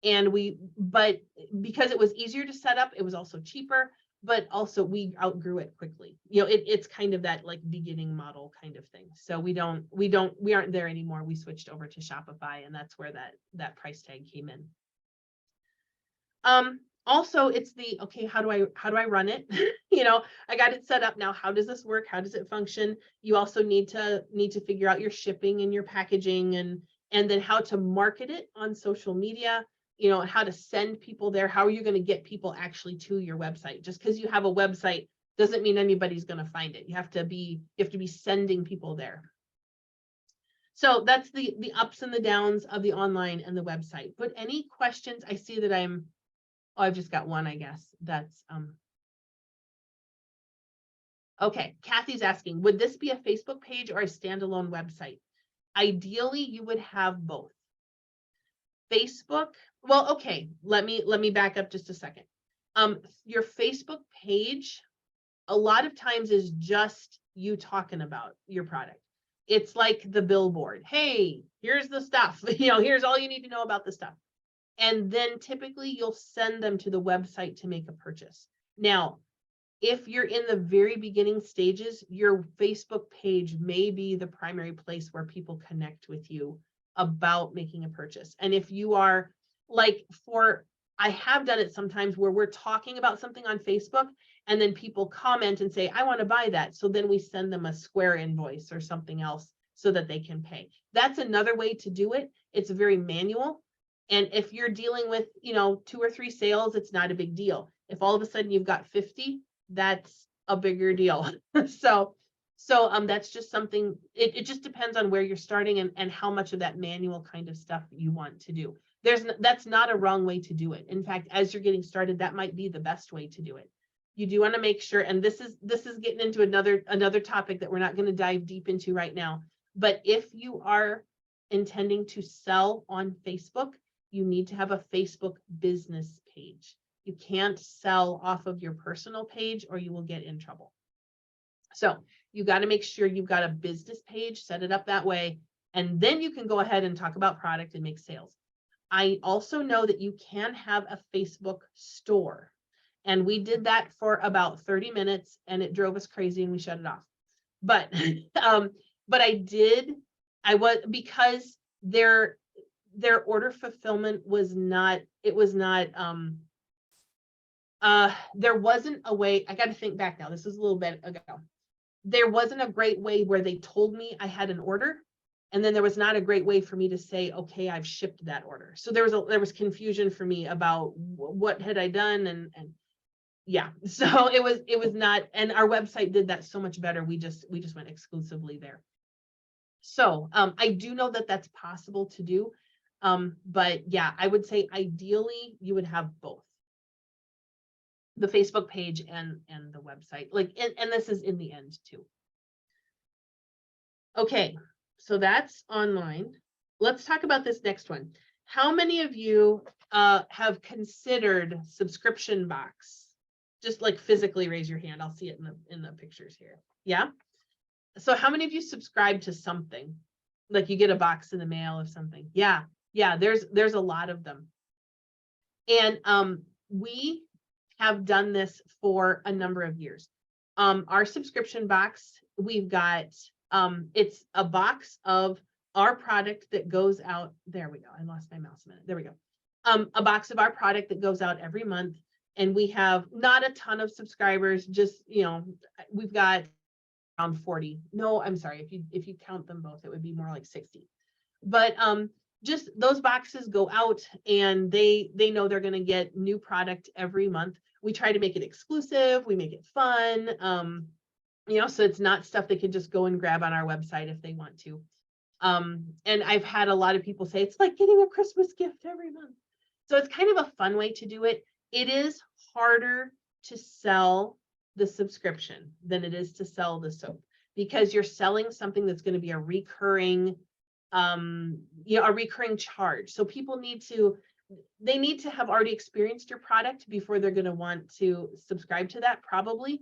But because it was easier to set up, it was also cheaper, but also we outgrew it quickly. It's kind of that like beginning model kind of thing. So we aren't there anymore. We switched over to Shopify, and that's where that price tag came in. Also it's okay, how do I run it? I got it set up now. How does this work? How does it function? You also need to figure out your shipping and your packaging and then how to market it on social media. How to send people there. How are you going to get people actually to your website? Just because you have a website doesn't mean anybody's going to find it. You have to be sending people there. So that's the ups and the downs of the online and the website. But any questions? I see that I've just got one, I guess. That's okay. Kathy's asking, would this be a Facebook page or a standalone website? Ideally, you would have both. Facebook. Well, okay, let me back up just a second. Your Facebook page, a lot of times is just you talking about your product. It's like the billboard. Hey, here's the stuff. Here's all you need to know about the stuff. And then typically you'll send them to the website to make a purchase. Now, if you're in the very beginning stages, your Facebook page may be the primary place where people connect with you about making a purchase. And if you are I have done it sometimes where we're talking about something on Facebook and then people comment and say, I want to buy that. So then we send them a Square invoice or something else so that they can pay. That's another way to do it. It's very manual. And if you're dealing with, 2 or 3 sales, it's not a big deal. If all of a sudden you've got 50, that's a bigger deal. So that's just something, it just depends on where you're starting and how much of that manual kind of stuff you want to do. That's not a wrong way to do it. In fact, as you're getting started, that might be the best way to do it. You do want to make sure, and this is getting into another topic that we're not going to dive deep into right now. But if you are intending to sell on Facebook, you need to have a Facebook business page. You can't sell off of your personal page or you will get in trouble. So you got to make sure you've got a business page, set it up that way, and then you can go ahead and talk about product and make sales. I also know that you can have a Facebook store, and we did that for about 30 minutes and it drove us crazy and we shut it off. But because their order fulfillment was not, there wasn't a way. I got to think back now. This was a little bit ago. There wasn't a great way where they told me I had an order. And then there was not a great way for me to say, okay, I've shipped that order. So there was confusion for me about what had I done. And yeah, so it was not, and our website did that so much better. We just went exclusively there. So I do know that that's possible to do. But yeah, I would say ideally you would have both. The Facebook page and the website, and this is in the end too. Okay, so that's online. Let's talk about this next one. how many of you have considered subscription box? Just like physically raise your hand. I'll see it in the pictures here. Yeah. So how many of you subscribe to something? Like you get a box in the mail of something? Yeah. Yeah, there's a lot of them. And we have done this for a number of years. Our subscription box, we've got it's a box of our product that goes out. There we go. I lost my mouse a minute. There we go. A box of our product that goes out every month. And we have not a ton of subscribers, just, you know, we've got around 40. No, I'm sorry. If you count them both, it would be more like 60. But just those boxes go out and they know they're going to get new product every month. We try to make it exclusive. We make it fun. You know, so it's not stuff they can just go and grab on our website if they want to. And I've had a lot of people say it's like getting a Christmas gift every month. So it's kind of a fun way to do it. It is harder to sell the subscription than it is to sell the soap, because you're selling something that's going to be a recurring, you know, a recurring charge. So people need to have already experienced your product before they're going to want to subscribe to that, probably.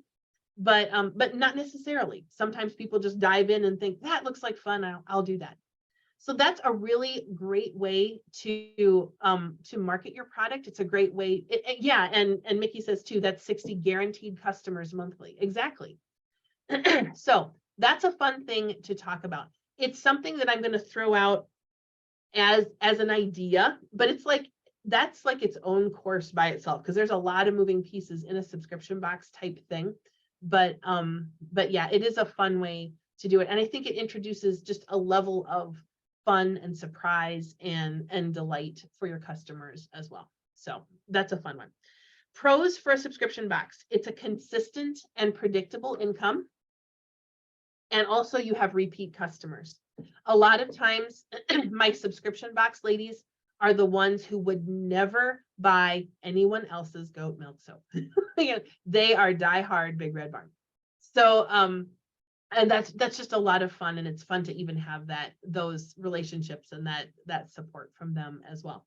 But not necessarily. Sometimes people just dive in and think that looks like fun. I'll do that. So that's a really great way to market your product. It's a great way. Yeah. And Mickey says too, that's 60 guaranteed customers monthly. Exactly. So that's a fun thing to talk about. It's something that I'm going to throw out as an idea, but it's like, that's like its own course by itself, because there's a lot of moving pieces in a subscription box type thing. But yeah, it is a fun way to do it. And I think it introduces just a level of fun and surprise and delight for your customers as well. So that's a fun one. Pros for a subscription box: it's a consistent and predictable income. And also you have repeat customers. A lot of times my subscription box ladies are the ones who would never buy anyone else's goat milk soap. They are diehard Big Red Barn. So and that's just a lot of fun, and it's fun to even have those relationships and that support from them as well.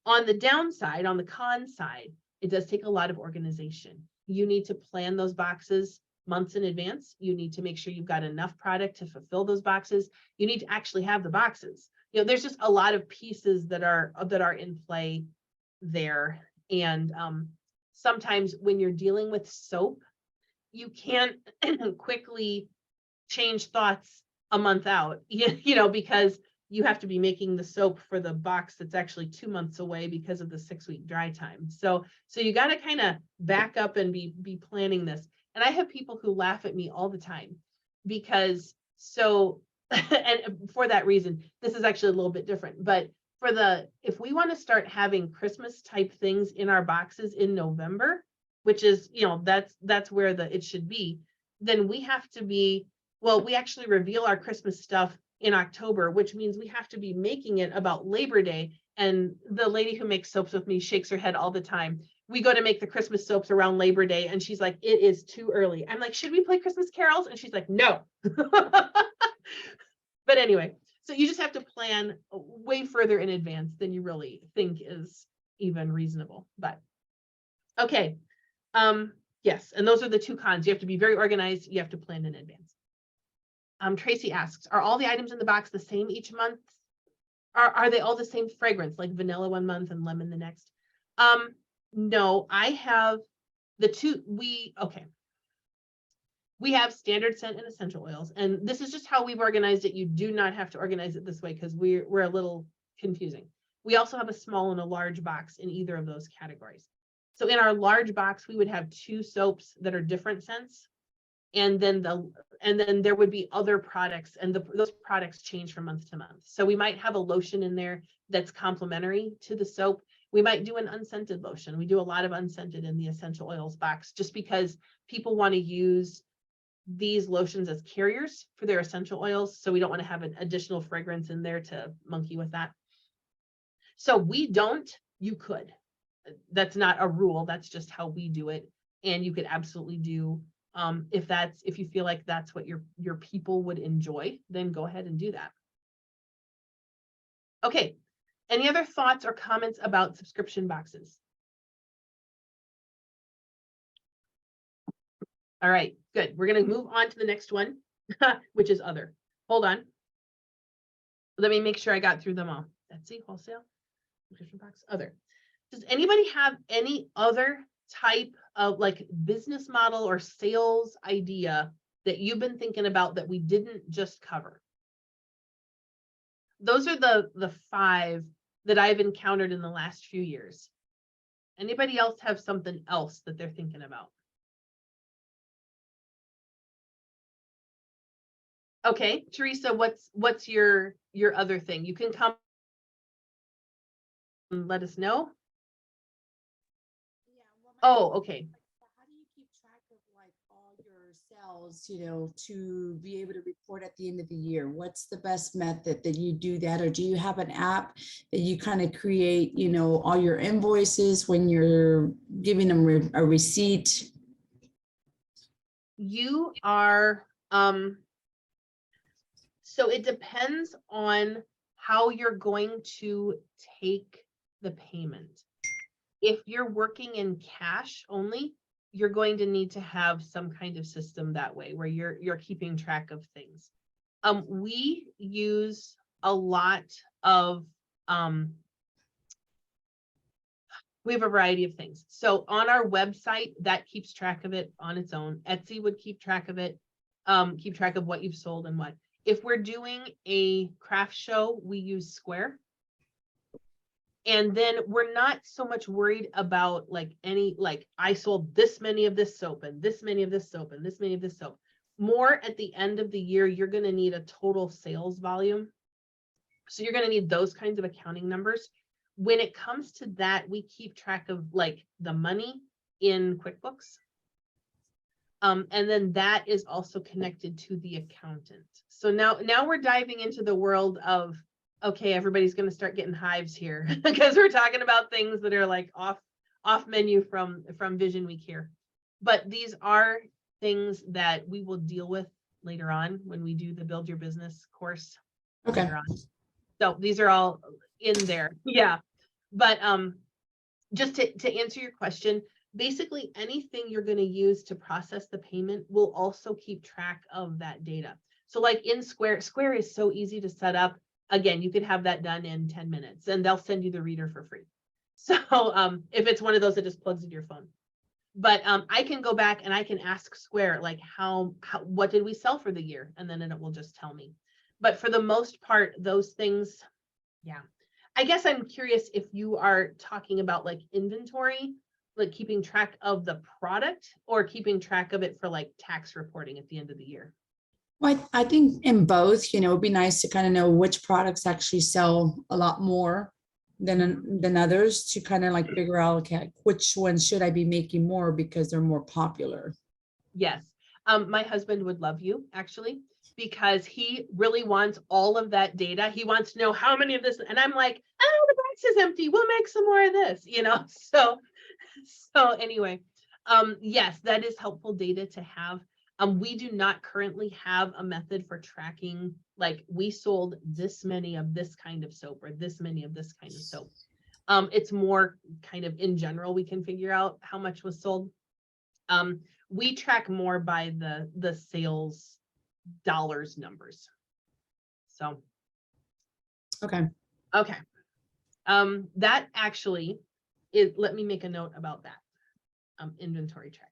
On the downside, on the con side, it does take a lot of organization. You need to plan those boxes months in advance. You need to make sure you've got enough product to fulfill those boxes. You need to actually have the boxes. You know, there's just a lot of pieces that are in play there. And sometimes when you're dealing with soap, you can't quickly change thoughts a month out, you know, because you have to be making the soap for the box that's actually 2 months away because of the 6-week dry time. So you got to kind of back up and be planning this. And I have people who laugh at me all the time because and for that reason, this is actually a little bit different, but if we want to start having Christmas type things in our boxes in November, which is, you know, that's where it should be, then we have to be, well, we actually reveal our Christmas stuff in October, which means we have to be making it about Labor Day. And the lady who makes soaps with me shakes her head all the time. We go to make the Christmas soaps around Labor Day, and she's like, it is too early. I'm like, should we play Christmas carols? And she's like, no. But anyway, so you just have to plan way further in advance than you really think is even reasonable. But okay. Yes, and those are the two cons. You have to be very organized. You have to plan in advance. Tracy asks, are all the items in the box the same each month? Are they all the same fragrance, like vanilla one month and lemon the next? No, I have the two. We have standard scent and essential oils, and this is just how we've organized it. You do not have to organize it this way because we're a little confusing. We also have a small and a large box in either of those categories. So in our large box, we would have 2 soaps that are different scents, and then there would be other products, and those products change from month to month. So we might have a lotion in there that's complementary to the soap. We might do an unscented lotion. We do a lot of unscented in the essential oils box, just because people want to use these lotions as carriers for their essential oils. So we don't want to have an additional fragrance in there to monkey with that. So we don't. You could. That's not a rule. That's just how we do it. And you could absolutely do, if you feel like that's what your people would enjoy, then go ahead and do that. Okay. Any other thoughts or comments about subscription boxes? All right, good. We're going to move on to the next one, which is other. Hold on. Let me make sure I got through them all. Etsy, wholesale, subscription box, other. Does anybody have any other type of like business model or sales idea that you've been thinking about that we didn't just cover? Those are the 5 that I've encountered in the last few years. Anybody else have something else that they're thinking about? Okay, Teresa, what's your other thing? You can come and let us know. Yeah, well, Oh, okay. how do you keep track of like all your sales, you know, to be able to report at the end of the year? What's the best method that you do that? Or do you have an app that you kind of create, you know, all your invoices when you're giving them a receipt? You are, so it depends on how you're going to take the payment. If you're working in cash only, you're going to need to have some kind of system that way where you're keeping track of things. We use a lot of, we have a variety of things. So on our website, that keeps track of it on its own. Etsy would keep track of it, keep track of what you've sold and what. If we're doing a craft show, we use Square. And then we're not so much worried about like I sold this many of this soap and this many of this soap and this many of this soap. More at the end of the year, you're going to need a total sales volume. So you're going to need those kinds of accounting numbers. When it comes to that, we keep track of like the money in QuickBooks. And then that is also connected to the accountant. So now we're diving into the world of, okay, everybody's going to start getting hives here because we're talking about things that are like off menu from Vision Week here. But these are things that we will deal with later on when we do the Build Your Business course. Okay. Later on. So these are all in there. Yeah. But just to answer your question, basically anything you're going to use to process the payment will also keep track of that data. So like in Square is so easy to set up. Again, you could have that done in 10 minutes and they'll send you the reader for free. So if it's one of those that just plugs into your phone. But I can go back and I can ask Square, like what did we sell for the year? And then it will just tell me. But for the most part, those things, yeah. I guess I'm curious if you are talking about like inventory, like keeping track of the product or keeping track of it for like tax reporting at the end of the year. Well, I think in both, you know, it'd be nice to kind of know which products actually sell a lot more than others to kind of like figure out, okay, which ones should I be making more because they're more popular. Yes. My husband would love you actually, because he really wants all of that data. He wants to know how many of this, and I'm like, oh, the box is empty. We'll make some more of this, you know? So anyway, yes, that is helpful data to have. We do not currently have a method for tracking, like we sold this many of this kind of soap or this many of this kind of soap. It's more kind of in general, we can figure out how much was sold. We track more by the sales dollars numbers. So. Okay. Okay. That actually is, let me make a note about that. Inventory tracking.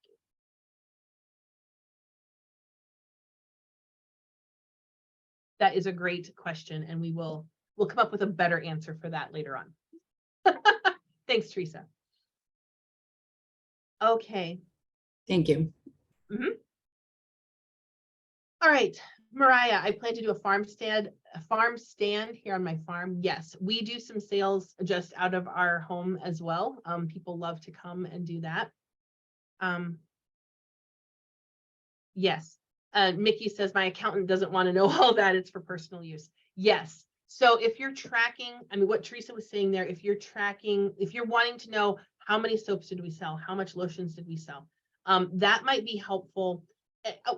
That is a great question, and we'll come up with a better answer for that later on. Thanks, Teresa. Okay. Thank you. Mm-hmm. All right, Mariah, I plan to do a farm stand here on my farm. Yes, we do some sales just out of our home as well. People love to come and do that. Yes. Mickey says my accountant doesn't want to know all that. It's for personal use. Yes. So if you're tracking, I mean, what Teresa was saying there, if you're tracking, if you're wanting to know how many soaps did we sell, how much lotions did we sell, that might be helpful.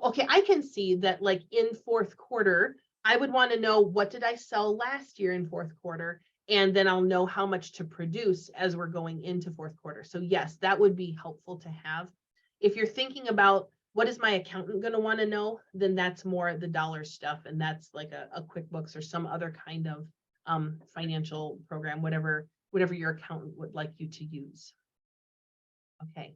Okay, I can see that like in fourth quarter, I would want to know what did I sell last year in fourth quarter And then I'll know how much to produce as we're going into fourth quarter. So yes, that would be helpful to have. If you're thinking about what is my accountant going to want to know, then that's more the dollar stuff. And that's like a QuickBooks or some other kind of financial program, whatever your accountant would like you to use. Okay.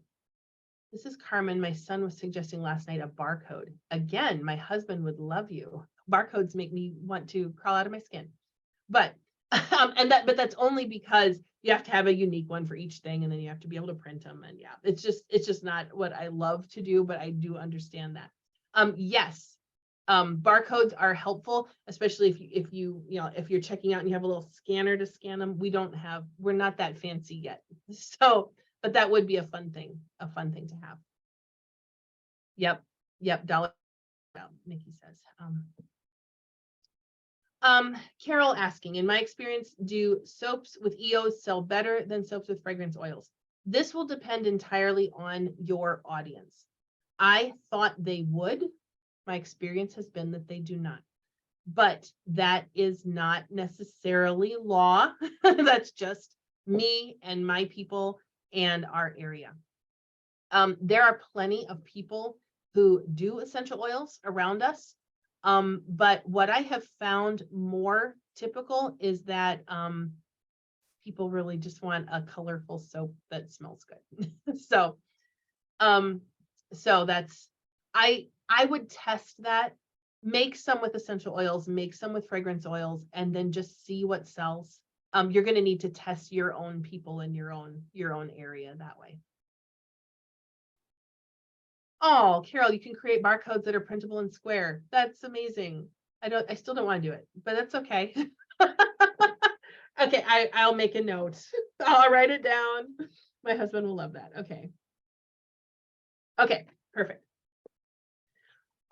This is Carmen. My son was suggesting last night a barcode. Again, my husband would love you. Barcodes make me want to crawl out of my skin. But but that's only because you have to have a unique one for each thing, and then you have to be able to print them. And yeah, it's just not what I love to do, but I do understand that. Yes, barcodes are helpful, especially if you're checking out and you have a little scanner to scan them. We're not that fancy yet. So, but that would be a fun thing to have. Yep, dollar. Well, Nikki says. Carol asking, in my experience, do soaps with EOs sell better than soaps with fragrance oils? This will depend entirely on your audience. I thought they would. My experience has been that they do not. But that is not necessarily law. That's just me and my people and our area. There are plenty of people who do essential oils around us. But what I have found more typical is that people really just want a colorful soap that smells good. So that's, I would test that, make some with essential oils, make some with fragrance oils, and then just see what sells. You're going to need to test your own people in your own area that way. Oh, Carol, you can create barcodes that are printable and square. That's amazing. I still don't want to do it, but that's okay. Okay, I'll make a note. I'll write it down. My husband will love that. Okay. Okay, perfect.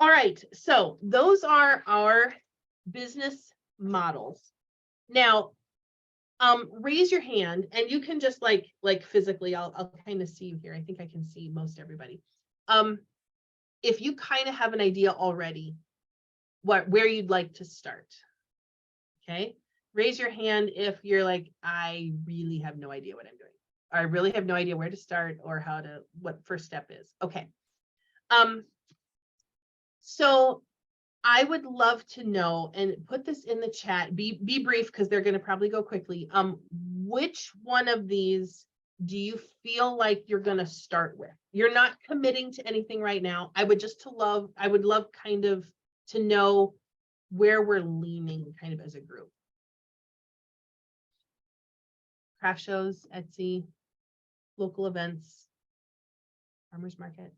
All right, so those are our business models. Now, raise your hand, and you can just like physically, I'll kind of see you here. I think I can see most everybody. If you kind of have an idea already, where you'd like to start. Okay, raise your hand if you're like, I really have no idea what I'm doing. Or I really have no idea where to start or what first step is. Okay. So I would love to know, and put this in the chat, be brief because they're going to probably go quickly. Which one of these do you feel like you're going to start with? You're not committing to anything right now. I would love kind of to know where we're leaning kind of as a group. Craft shows, Etsy, local events, farmers market.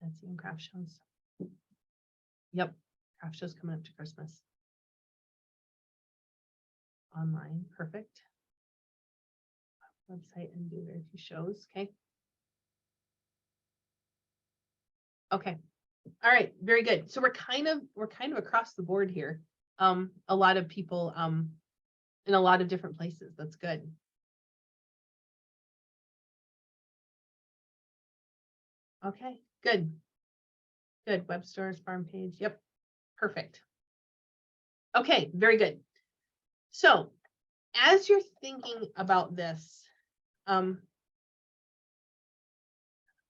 Etsy and craft shows. Yep, craft shows coming up to Christmas. Online, perfect. Website and do very few shows. Okay. Okay. All right. Very good. So we're kind of across the board here. A lot of people in a lot of different places. That's good. Okay. Good. Good. Web stores, farm page. Yep. Perfect. Okay. Very good. So as you're thinking about this,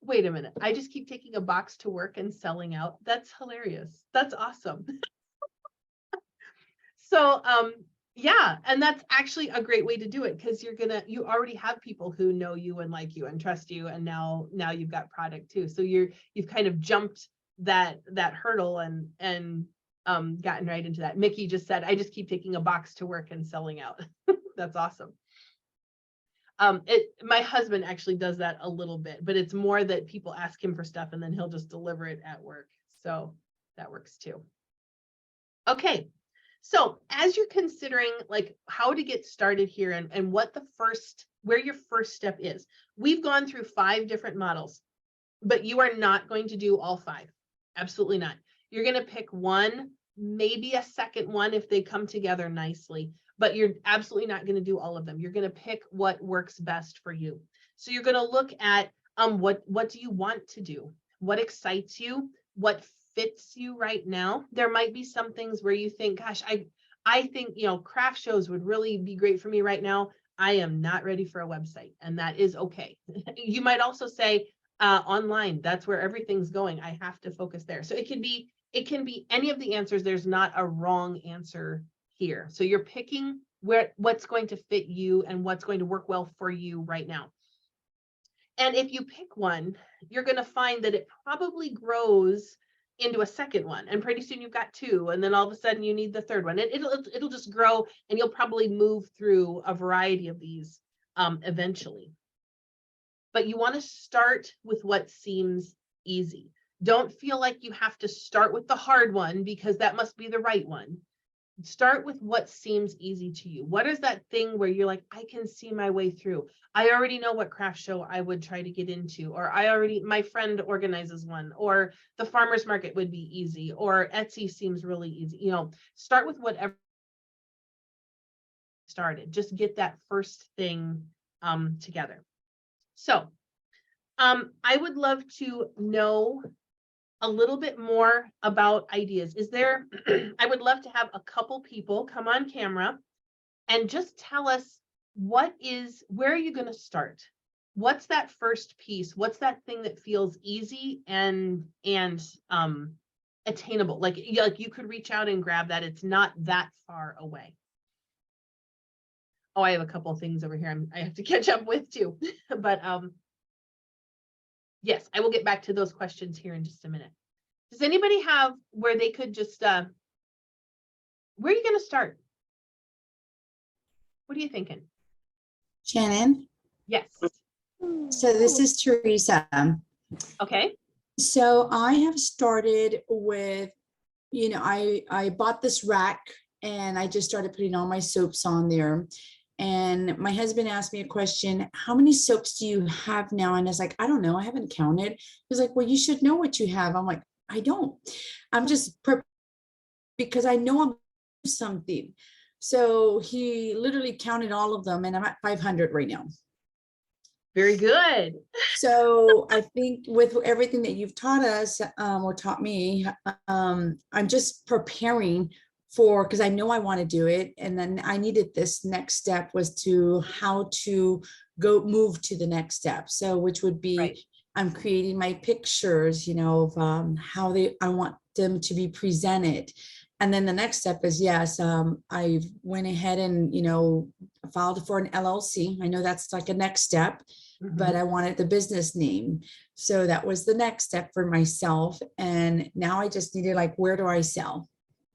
wait a minute. I just keep taking a box to work and selling out. That's hilarious. That's awesome. So, yeah, and that's actually a great way to do it because you already have people who know you and like you and trust you, and now you've got product too. So you've kind of jumped that hurdle and gotten right into that. Mickey just said, I just keep taking a box to work and selling out. That's awesome. My husband actually does that a little bit, but it's more that people ask him for stuff and then he'll just deliver it at work. So that works too. Okay. So as you're considering like how to get started here and where your first step is, we've gone through 5 different models, but you are not going to do all 5. Absolutely not. You're going to pick one, maybe a second one if they come together nicely, but you're absolutely not going to do all of them. You're going to pick what works best for you. So you're going to look at what do you want to do? What excites you? What fits you right now? There might be some things where you think, gosh, I think, you know, craft shows would really be great for me right now. I am not ready for a website, and that is okay. You might also say online, that's where everything's going. I have to focus there. So it can be any of the answers. There's not a wrong answer here. So you're picking what's going to fit you and what's going to work well for you right now. And if you pick one, you're going to find that it probably grows into a second one, and pretty soon you've got two, and then all of a sudden you need the third one. It'll just grow, and you'll probably move through a variety of these eventually. But you want to start with what seems easy. Don't feel like you have to start with the hard one because that must be the right one. Start with what seems easy to you. What is that thing where you're like, I can see my way through? I already know what craft show I would try to get into, or my friend organizes one, or the farmer's market would be easy, or Etsy seems really easy. You know, start with whatever started. Just get that first thing together. So I would love to know a little bit more about ideas. Is there, I would love to have a couple people come on camera and just tell us where are you going to start? What's that first piece? What's that thing that feels easy and attainable? Like you could reach out and grab that. It's not that far away. Oh, I have a couple of things over here I have to catch up with too. But yes, I will get back to those questions here in just a minute. Does anybody have where they could just, where are you going to start? What are you thinking? Shannon, Yes. so this is Teresa. Okay. So I have started with, you know, I bought this rack and I just started putting all my soaps on there. And my husband asked me a question, how many soaps do you have now? And I was like, I don't know, I haven't counted. He's like, well, you should know what you have. I'm like, I don't. I'm just because I know I'm something. So he literally counted all of them and I'm at 500 right now. Very good. So I think with everything that you've taught us or taught me, I'm just preparing for, because I know I want to do it. And then I needed this next step was to how to move to the next step. So which would be, Right. I'm creating my pictures, you know, of how I want them to be presented. And then the next step is, yes, I went ahead and, you know, filed for an LLC. I know that's like a next step, but I wanted the business name. So that was the next step for myself. And now I just needed like, where do I sell?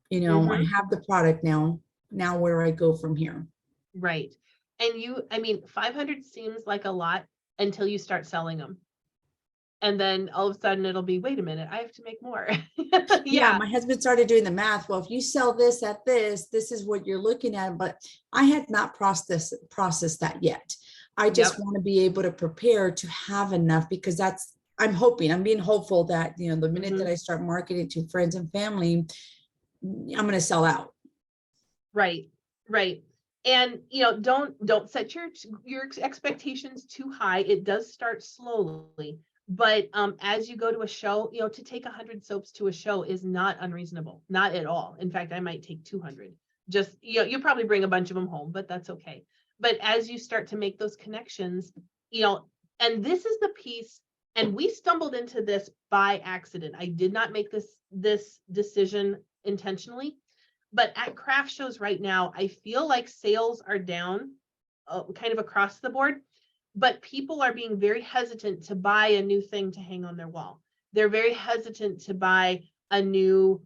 You know, I have the product now. Now where do I go from here? Right. And I mean, 500 seems like a lot until you start selling them. And then all of a sudden it'll be, wait a minute, I have to make more. Yeah, my husband started doing the math. Well, if you sell this at this is what you're looking at. But I had not processed that yet. I just want to be able to prepare to have enough, because I'm being hopeful that, you know, the minute that I start marketing to friends and family, I'm going to sell out. Right. Right. And, you know, don't set your expectations too high. It does start slowly. But as you go to a show, you know, to take 100 soaps to a show is not unreasonable, not at all. In fact, I might take 200. Just, you know, you'll probably bring a bunch of them home, but that's okay. But as you start to make those connections, you know, and this is the piece, and we stumbled into this by accident. I did not make this decision intentionally, but at craft shows right now, I feel like sales are down kind of across the board. But people are being very hesitant to buy a new thing to hang on their wall. They're very hesitant to buy a new,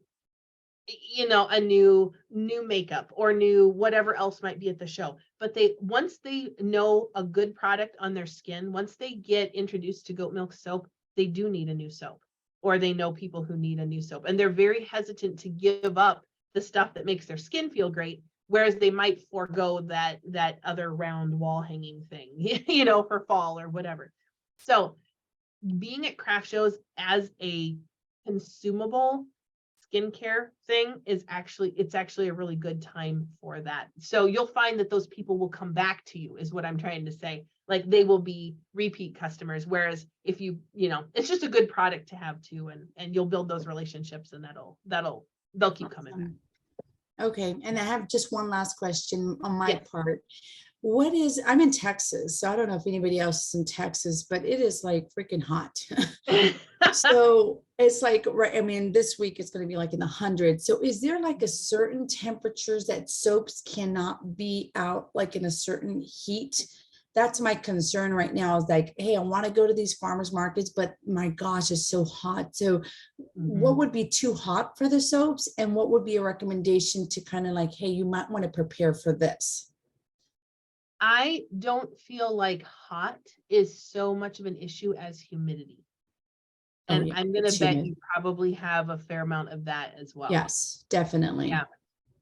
you know, a new makeup or new whatever else might be at the show. But once they know a good product on their skin, once they get introduced to goat milk soap, they do need a new soap, or they know people who need a new soap. And they're very hesitant to give up the stuff that makes their skin feel great, whereas they might forego that other round wall hanging thing, you know, for fall or whatever. So being at craft shows as a consumable skincare thing it's actually a really good time for that. So you'll find that those people will come back to you, is what I'm trying to say. Like they will be repeat customers. Whereas if you know, it's just a good product to have too, and you'll build those relationships, and they'll keep coming back. Okay, and I have just one last question on my Yes. part. I'm in Texas, so I don't know if anybody else is in Texas, but it is like freaking hot. So it's like, right, I mean, this week it's gonna be like in the hundreds. So is there like a certain temperatures that soaps cannot be out like in a certain heat? That's my concern right now is like, hey, I want to go to these farmers markets, but my gosh, it's so hot. So what Mhm. would be too hot for the soaps? And what would be a recommendation to kind of like, hey, you might want to prepare for this? I don't feel like hot is so much of an issue as humidity. Oh, And yeah, I'm gonna it's bet humid. you probably have a fair amount of that as well. Yes, definitely. Yeah.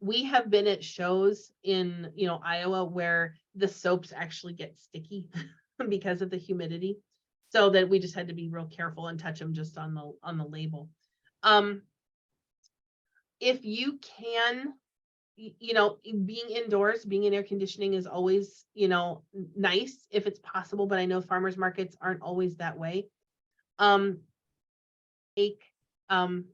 We have been at shows in, Iowa where the soaps actually get sticky because of the humidity. So that we just had to be real careful and touch them just on the label. Um, if you can, being indoors, being in air conditioning is always, nice if it's possible, but I know farmers markets aren't always that way. Um, take, um,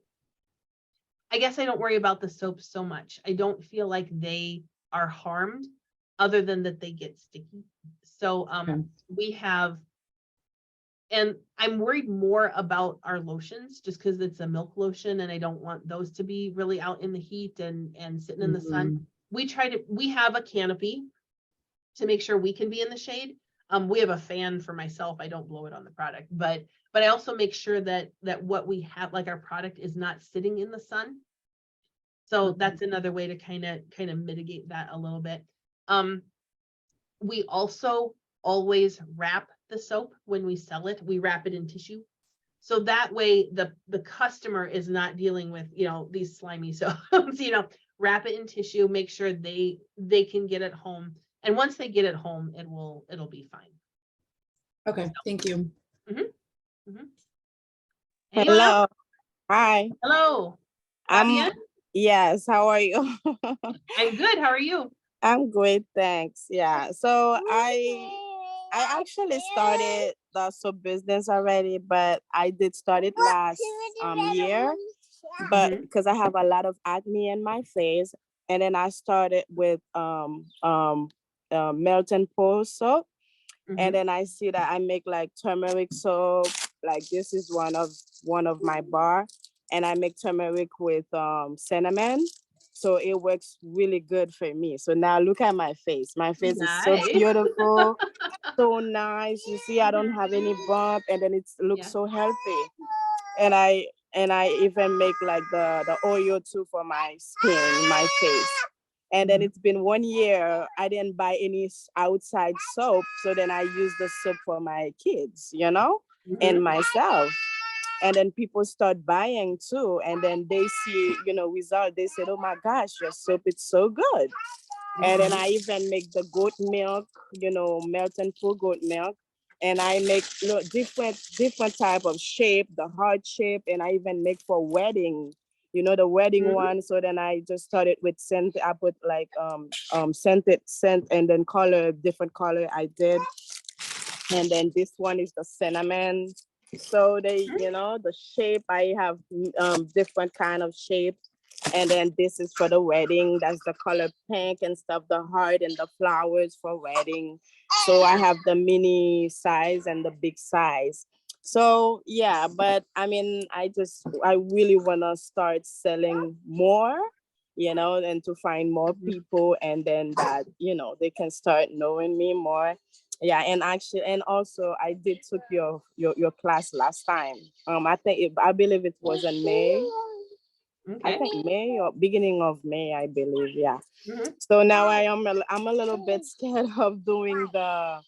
I guess I don't worry about the soaps so much. I don't feel like they are harmed other than that they get sticky. So Okay. we have, and I'm worried more about our lotions just because it's a milk lotion and I don't want those to be really out in the heat and sitting in the sun. Mhm. We have a canopy to make sure we can be in the shade. We have a fan for myself. I don't blow it on the product, but I also make sure that what we have, like our product, is not sitting in the sun. So Okay. that's another way to kind of mitigate that a little bit. Um, we also always wrap the soap when we sell it. We wrap it in tissue. So that way the customer is not dealing with, these slimy soaps, wrap it in tissue, make sure they can get it home. And once they get it home, it'll be fine. Okay, thank you. Mhm, mhm. Anyone else? Hello. Hi. Hello, I'm Fabian. yes, how are you? I'm good. How are you? I'm great, thanks. Yeah. So I actually started the soap business already, but I did start it last year. But Mhm, because I have a lot of acne in my face, and then I started with Melton Pool soap. And mhm, then I see that I make like turmeric soap. Like this is one of my bar, and I make turmeric with cinnamon. So it works really good for me. So now look at my face. My face is so nice. beautiful, so nice. You see, I don't have any bump, and then it looks Yeah. so healthy. And I even make like the oil too for my skin, my face. And then Mhm, it's been 1 year. I didn't buy any outside soap. So then I use the soap for my kids, mhm, and myself. And then people start buying too. And then they see, result. They said, oh my gosh, your soap is so good. And then mhm, I even make the goat milk, Melton Pool goat milk. And I make different type of shape, the heart shape, and I even make for wedding, the wedding mhm, one. So then I just started with scent. I put like scented scent and then color, different color I did. And then this one is the cinnamon. So the shape, I have different kind of shapes. And then this is for the wedding. That's the color pink and stuff, the heart and the flowers for wedding. So I have the mini size and the big size. So yeah, but I mean, I really want to start selling more, and to find more mhm. people, and then that, they can start knowing me more. Yeah, and actually, and also I did took your class last time. I believe it was in May. I Okay. think May or beginning of May, I believe. Yeah. Mhm. So now I'm a little bit scared of doing the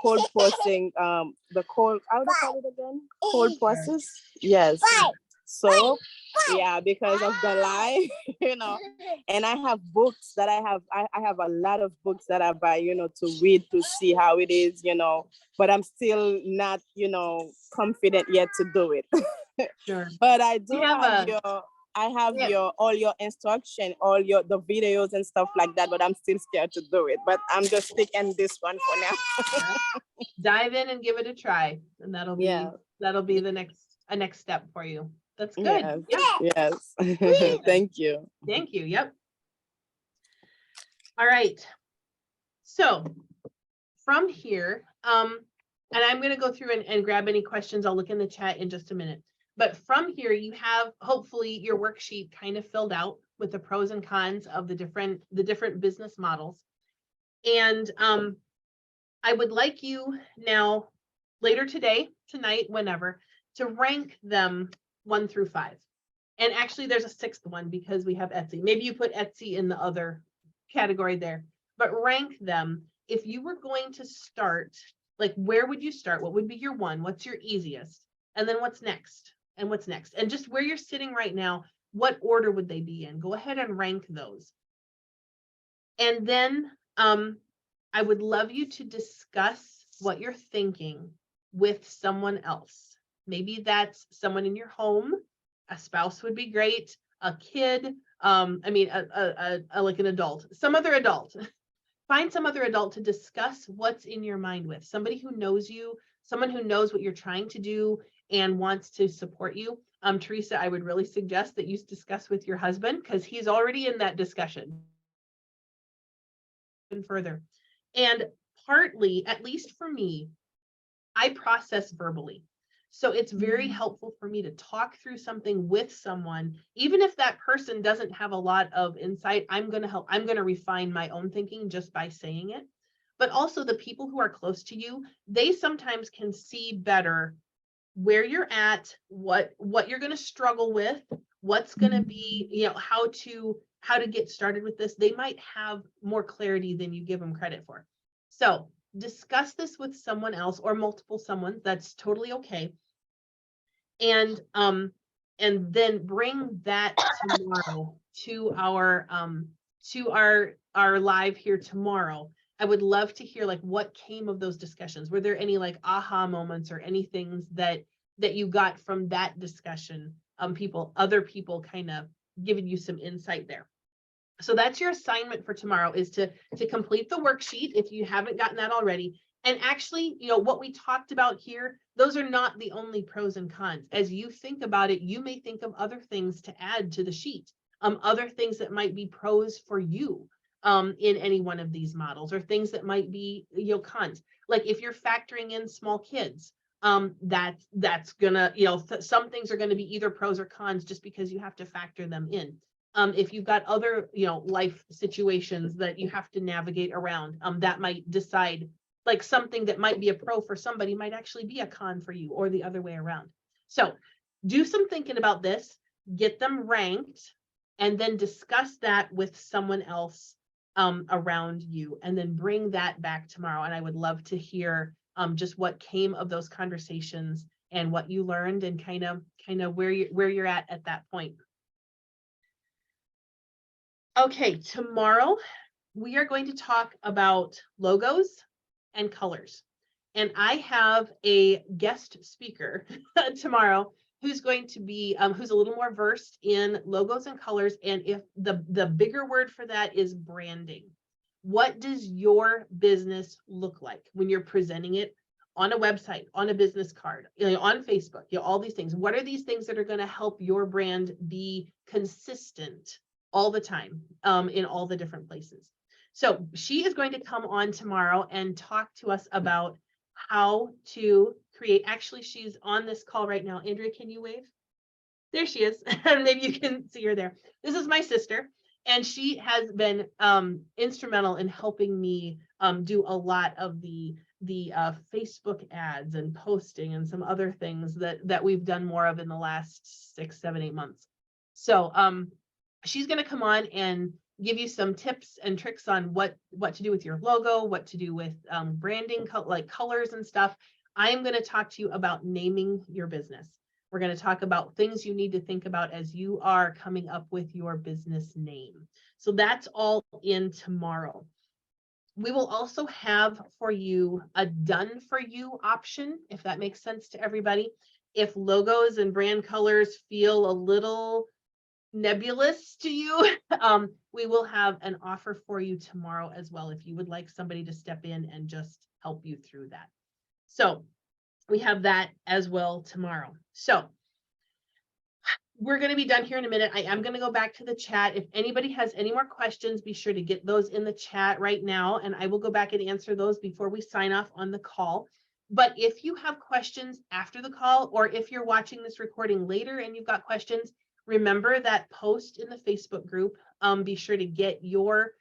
cold pressing, the cold, how do you call it again? Cold Sure. presses. Yes. So yeah, because of the lie, you know. And I have books that I have a lot of books that I buy, to read, to see how it is, but I'm still not, confident yet to do it. Sure. But I We do have have a yeah. all your instruction, all the videos and stuff like that, but I'm still scared to do it. But I'm just sticking this one for now. Dive in and give it a try, and Yeah. that'll be the next step for you. That's good. Yes. Yep. Yes. Thank you. Thank you. Yep. All right. So from here, and I'm going to go through and grab any questions. I'll look in the chat in just a minute. But from here, you have hopefully your worksheet kind of filled out with the pros and cons of the different business models. And I would like you now, later today, tonight, whenever, to rank them 1 through 5. And actually, there's a 6th one because we have Etsy. Maybe you put Etsy in the other category there, but rank them. If you were going to start, like, where would you start? What would be your 1? What's your easiest? And then what's next? And what's next? And just where you're sitting right now, what order would they be in? Go ahead and rank those. And then I would love you to discuss what you're thinking with someone else. Maybe that's someone in your home. A spouse would be great. A kid. I mean, like an adult. Some other adult. Find some other adult to discuss what's in your mind with. Somebody who knows you. Someone who knows what you're trying to do and wants to support you. Teresa, I would really suggest that you discuss with your husband because he's already in that discussion. And further. And partly, at least for me, I process verbally. So it's very helpful for me to talk through something with someone, even if that person doesn't have a lot of insight. I'm going to refine my own thinking just by saying it. But also the people who are close to you, they sometimes can see better where you're at, what you're going to struggle with, what's going to be, you know, how to get started with this. They might have more clarity than you give them credit for. So discuss this with someone else or multiple someone. That's totally okay. And then bring that tomorrow to our live here tomorrow. I would love to hear like what came of those discussions. Were there any like aha moments or any things that you got from that discussion? Other people kind of giving you some insight there. So that's your assignment for tomorrow, is to complete the worksheet if you haven't gotten that already. And actually, you know, what we talked about here, those are not the only pros and cons. As you think about it, you may think of other things to add to the sheet, other things that might be pros for you in any one of these models, or things that might be, you know, cons. Like if you're factoring in small kids, that's gonna, you know, some things are going to be either pros or cons just because you have to factor them in. If you've got other, you know, life situations that you have to navigate around, that might decide, like something that might be a pro for somebody might actually be a con for you, or the other way around. So do some thinking about this, get them ranked, and then discuss that with someone else around you, and then bring that back tomorrow. And I would love to hear just what came of those conversations and what you learned, and kind of where you're at that point. Okay, tomorrow we are going to talk about logos and colors. And I have a guest speaker tomorrow who's going to be, who's a little more versed in logos and colors. And if the bigger word for that is branding. What does your business look like when you're presenting it on a website, on a business card, you know, on Facebook, you know, all these things? What are these things that are going to help your brand be consistent all the time in all the different places? So she is going to come on tomorrow and talk to us about how to create. Actually, she's on this call right now. Andrea, can you wave? There she is. Maybe you can see her there. This is my sister, and she has been instrumental in helping me do a lot of the Facebook ads and posting and some other things that we've done more of in the last 6, 7, 8 months. So she's going to come on and give you some tips and tricks on what to do with your logo, what to do with branding, like colors and stuff. I am going to talk to you about naming your business. We're going to talk about things you need to think about as you are coming up with your business name. So that's all in tomorrow. We will also have for you a done for you option, if that makes sense to everybody. If logos and brand colors feel a little nebulous to you, we will have an offer for you tomorrow as well, if you would like somebody to step in and just help you through that. So we have that as well tomorrow. So we're going to be done here in a minute. I am going to go back to the chat. If anybody has any more questions, be sure to get those in the chat right now, and I will go back and answer those before we sign off on the call. But if you have questions after the call, or if you're watching this recording later and you've got questions, remember that post in the Facebook group. Be sure to get your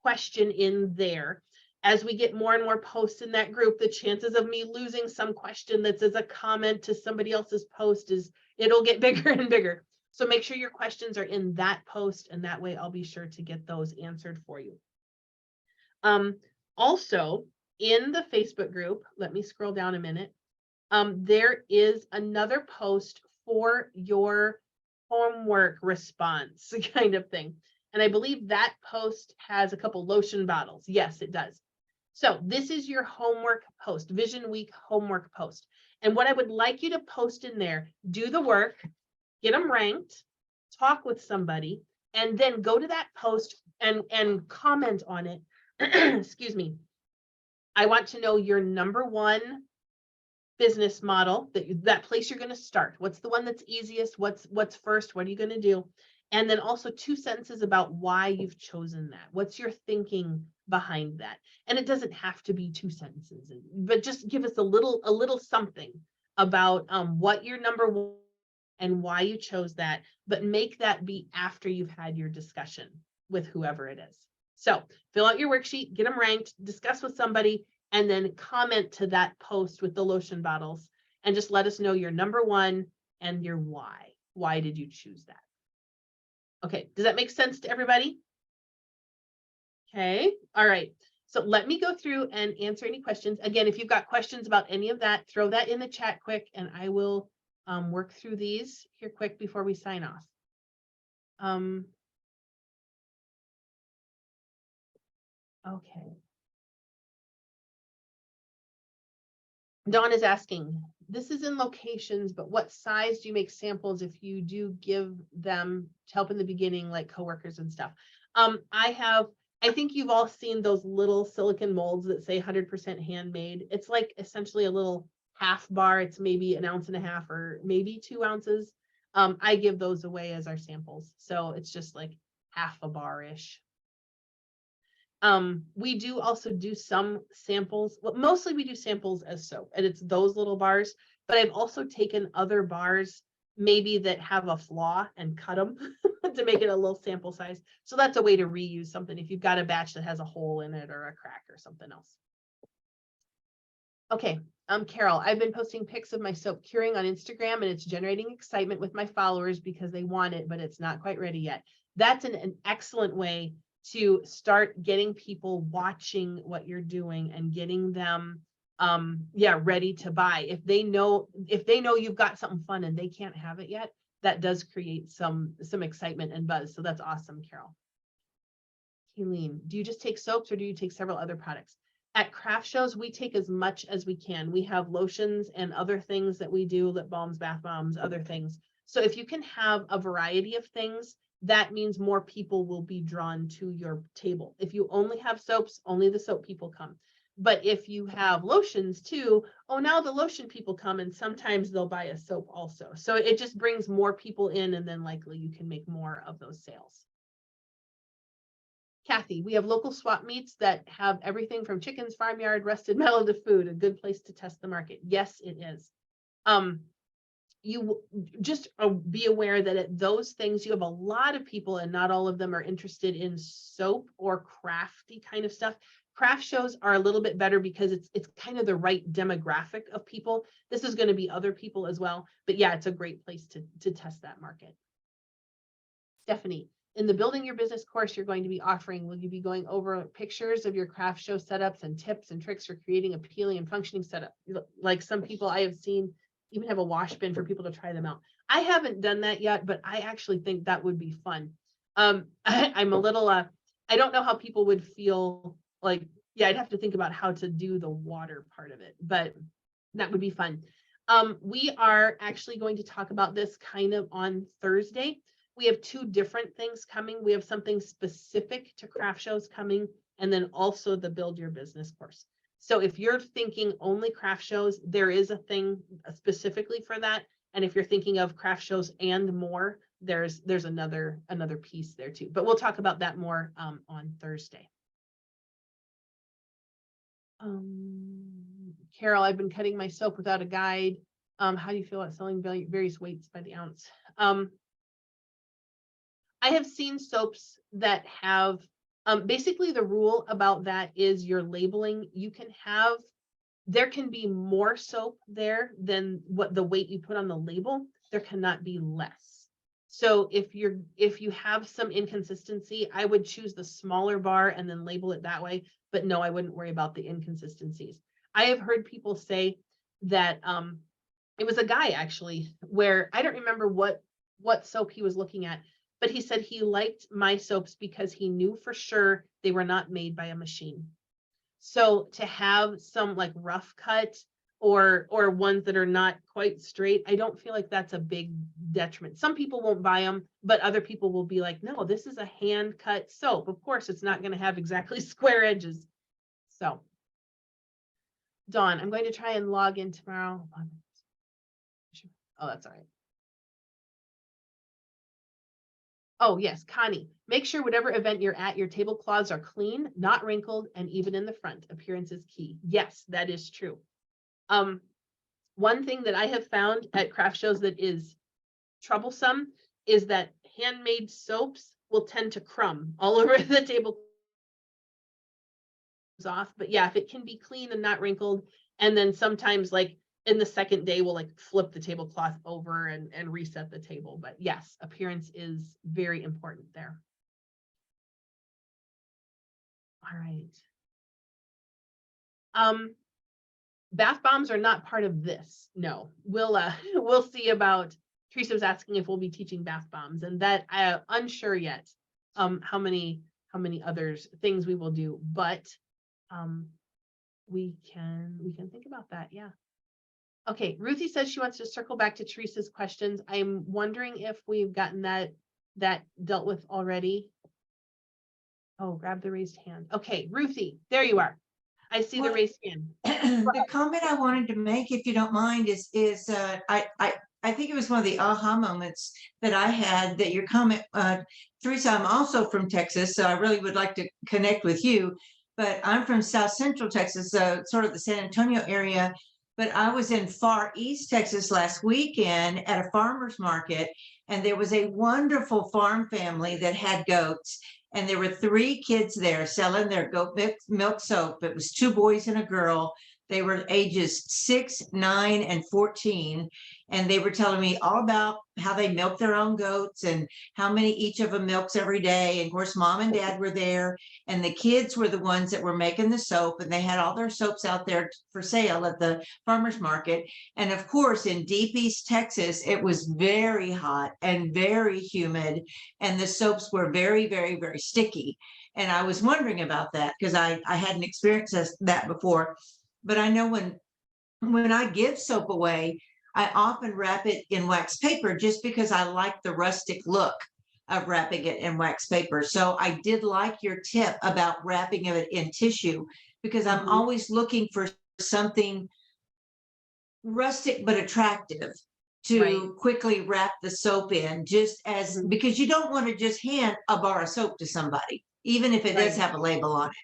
question in there. As we get more and more posts in that group, the chances of me losing some question that's as a comment to somebody else's post it'll get bigger and bigger. So make sure your questions are in that post, and that way I'll be sure to get those answered for you. Also, in the Facebook group, let me scroll down a minute. There is another post for your homework response kind of thing. And I believe that post has a couple lotion bottles. Yes, it does. So this is your homework post, Vision Week homework post. And what I would like you to post in there, do the work, get them ranked, talk with somebody, and then go to that post and comment on it. Excuse me. I want to know your number one business model, that place you're going to start. What's the one that's easiest? What's first? What are you going to do? And then also 2 sentences about why you've chosen that. What's your thinking behind that? And it doesn't have to be 2 sentences, but just give us a little something about what your number one and why you chose that, but make that be after you've had your discussion with whoever it is. So fill out your worksheet, get them ranked, discuss with somebody, and then comment to that post with the lotion bottles, and just let us know your number one and your why. Why did you choose that? Okay, does that make sense to everybody? Okay, all right. So let me go through and answer any questions. Again, if you've got questions about any of that, throw that in the chat quick, and I will work through these here quick before we sign off. Okay. Dawn is asking, this is in locations, but what size do you make samples if you do give them help in the beginning, like coworkers and stuff? I think you've all seen those little silicone molds that say 100% handmade. It's like essentially a little half bar. It's maybe 1.5 ounces or maybe 2 ounces. I give those away as our samples. So it's just like half a bar-ish. We do also do some samples. Well, mostly we do samples as soap, and it's those little bars, but I've also taken other bars maybe that have a flaw and cut them to make it a little sample size. So that's a way to reuse something if you've got a batch that has a hole in it or a crack or something else. Okay, Carol, I've been posting pics of my soap curing on Instagram, and it's generating excitement with my followers because they want it, but it's not quite ready yet. That's an excellent way to start getting people watching what you're doing and getting them ready to buy. If they know you've got something fun and they can't have it yet, that does create some excitement and buzz. So that's awesome, Carol. Helene, do you just take soaps or do you take several other products? At craft shows, we take as much as we can. We have lotions and other things that we do, lip balms, bath bombs, other things. So if you can have a variety of things, that means more people will be drawn to your table. If you only have soaps, only the soap people come. But if you have lotions too, oh, now the lotion people come, and sometimes they'll buy a soap also. So it just brings more people in, and then likely you can make more of those sales. Kathy, we have local swap meets that have everything from chickens, farmyard, rusted metal to food. A good place to test the market. Yes, it is. You just be aware that at those things, you have a lot of people and not all of them are interested in soap or crafty kind of stuff. Craft shows are a little bit better because it's kind of the right demographic of people. This is going to be other people as well. But yeah, it's a great place to test that market. Stephanie, in the Building Your Business course you're going to be offering, will you be going over pictures of your craft show setups and tips and tricks for creating appealing and functioning setup? Like some people I have seen even have a wash bin for people to try them out. I haven't done that yet, but I actually think that would be fun. I'm a little, I don't know how people would feel like, yeah, I'd have to think about how to do the water part of it, but that would be fun. We are actually going to talk about this kind of on Thursday. We have 2 different things coming. We have something specific to craft shows coming, and then also the Build Your Business course. So if you're thinking only craft shows, there is a thing specifically for that. And if you're thinking of craft shows and more, there's another piece there too. But we'll talk about that more on Thursday. Carol, I've been cutting my soap without a guide. How do you feel about selling various weights by the ounce? I have seen soaps that have, basically the rule about that is your labeling. You can have, there can be more soap there than what the weight you put on the label. There cannot be less. So if you have some inconsistency, I would choose the smaller bar and then label it that way. But no, I wouldn't worry about the inconsistencies. I have heard people say that it was a guy actually, where I don't remember what soap he was looking at, but he said he liked my soaps because he knew for sure they were not made by a machine. So to have some like rough cut or ones that are not quite straight, I don't feel like that's a big detriment. Some people won't buy them, but other people will be like, no, this is a hand cut soap. Of course, it's not going to have exactly square edges. So, Dawn, I'm going to try and log in tomorrow. Oh, that's all right. Oh, yes, Connie, make sure whatever event you're at, your tablecloths are clean, not wrinkled, and even in the front. Appearance is key. Yes, that is true. One thing that I have found at craft shows that is troublesome is that handmade soaps will tend to crumb all over the table off. But yeah, if it can be clean and not wrinkled, and then sometimes like in the second day we'll like flip the tablecloth over and reset the table. But yes, appearance is very important there. All right. Bath bombs are not part of this. No, we'll see about, Teresa was asking if we'll be teaching bath bombs, and that I'm unsure yet how many others things we will do, but we can think about that. Yeah. Okay, Ruthie says she wants to circle back to Teresa's questions. I'm wondering if we've gotten that dealt with already. Oh, grab the raised hand. Okay, Ruthie, there you are. I see the raised hand. The comment I wanted to make, if you don't mind, is I think it was one of the aha moments that I had, that your comment, Teresa, I'm also from Texas, so I really would like to connect with you, but I'm from South Central Texas, sort of the San Antonio area, but I was in Far East Texas last weekend at a farmer's market, and there was a wonderful farm family that had goats. And there were 3 kids there selling their goat milk soap. It was 2 boys and a girl. They were ages 6, 9, and 14. And they were telling me all about how they milk their own goats and how many each of them milks every day. And of course, mom and dad were there. And the kids were the ones that were making the soap. And they had all their soaps out there for sale at the farmer's market. And of course, in deep East Texas, it was very hot and very humid. And the soaps were very, very, very sticky. And I was wondering about that because I hadn't experienced that before. But I know when I give soap away, I often wrap it in wax paper just because I like the rustic look of wrapping it in wax paper. So I did like your tip about wrapping it in tissue, because I'm always looking for something rustic but attractive to quickly wrap the soap in, just as because you don't want to just hand a bar of soap to somebody, even if it does have a label on it.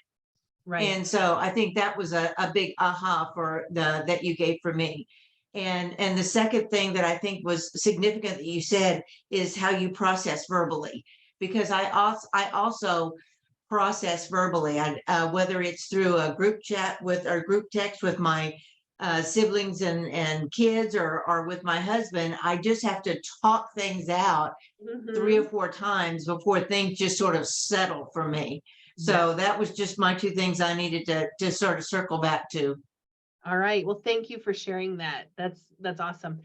Right. And so I think that was a big aha for that you gave for me. And the second thing that I think was significant that you said is how you process verbally, because I also process verbally, whether it's through a group chat with or group text with my siblings and kids or with my husband. I just have to talk things out 3 or 4 times before things just sort of settle for me. So that was just my 2 things I needed to sort of circle back to. All right. Well, thank you for sharing that. That's awesome.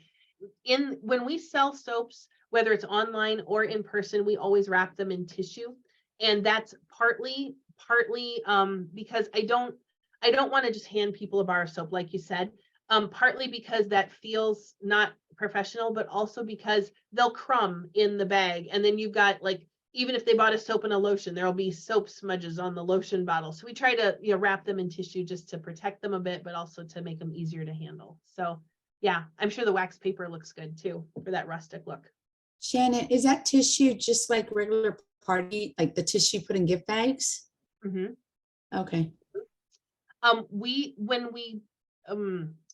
When we sell soaps, whether it's online or in person, we always wrap them in tissue. And that's partly because I don't want to just hand people a bar of soap, like you said, partly because that feels not professional, but also because they'll crumb in the bag. And then you've got like, even if they bought a soap and a lotion, there'll be soap smudges on the lotion bottle. So we try to wrap them in tissue just to protect them a bit, but also to make them easier to handle. So yeah, I'm sure the wax paper looks good too for that rustic look. Shannon, is that tissue just like regular party, like the tissue put in gift bags? Mhm. Okay, When we,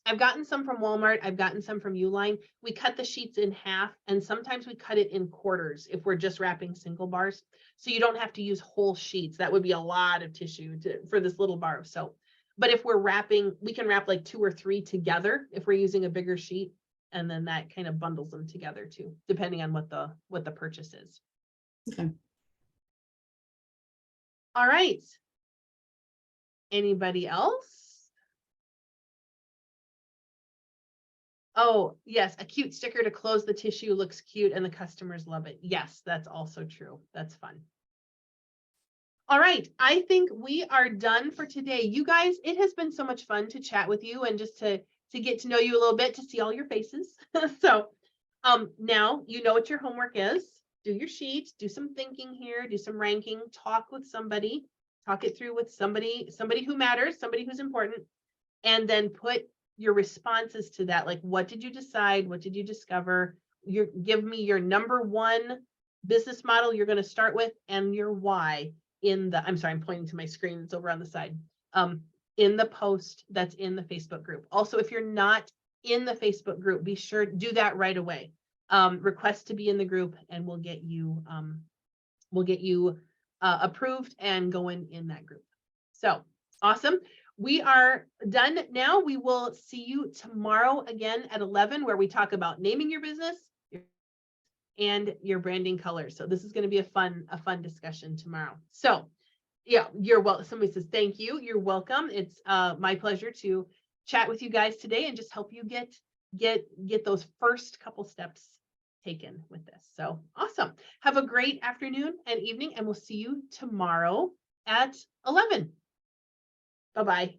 I've gotten some from Walmart, I've gotten some from Uline. We cut the sheets in half and sometimes we cut it in quarters if we're just wrapping single bars. So you don't have to use whole sheets. That would be a lot of tissue for this little bar of soap. But if we're wrapping, we can wrap like 2 or 3 together if we're using a bigger sheet. And then that kind of bundles them together too, depending on what the purchase is. okay. All right. Anybody else? Oh, yes, a cute sticker to close the tissue looks cute and the customers love it. Yes, that's also true. That's fun. All right, I think we are done for today. You guys, it has been so much fun to chat with you and just to get to know you a little bit, to see all your faces. So now you know what your homework is. Do your sheet, do some thinking here, do some ranking, talk with somebody, talk it through with somebody who matters, somebody who's important, and then put your responses to that. Like, what did you decide? What did you discover? Give me your number one business model you're going to start with and your why in the, I'm sorry, I'm pointing to my screen. It's over on the side. In the post that's in the Facebook group. Also, if you're not in the Facebook group, be sure to do that right away. Request to be in the group and we'll get you approved and going in that group. So awesome. We are done now. We will see you tomorrow again at 11, where we talk about naming your business and your branding colors. So this is going to be a fun discussion tomorrow. So yeah, you're welcome. Somebody says, thank you. You're welcome. It's my pleasure to chat with you guys today and just help you get those first couple steps taken with this. So awesome. Have a great afternoon and evening, and we'll see you tomorrow at 11. Bye-bye.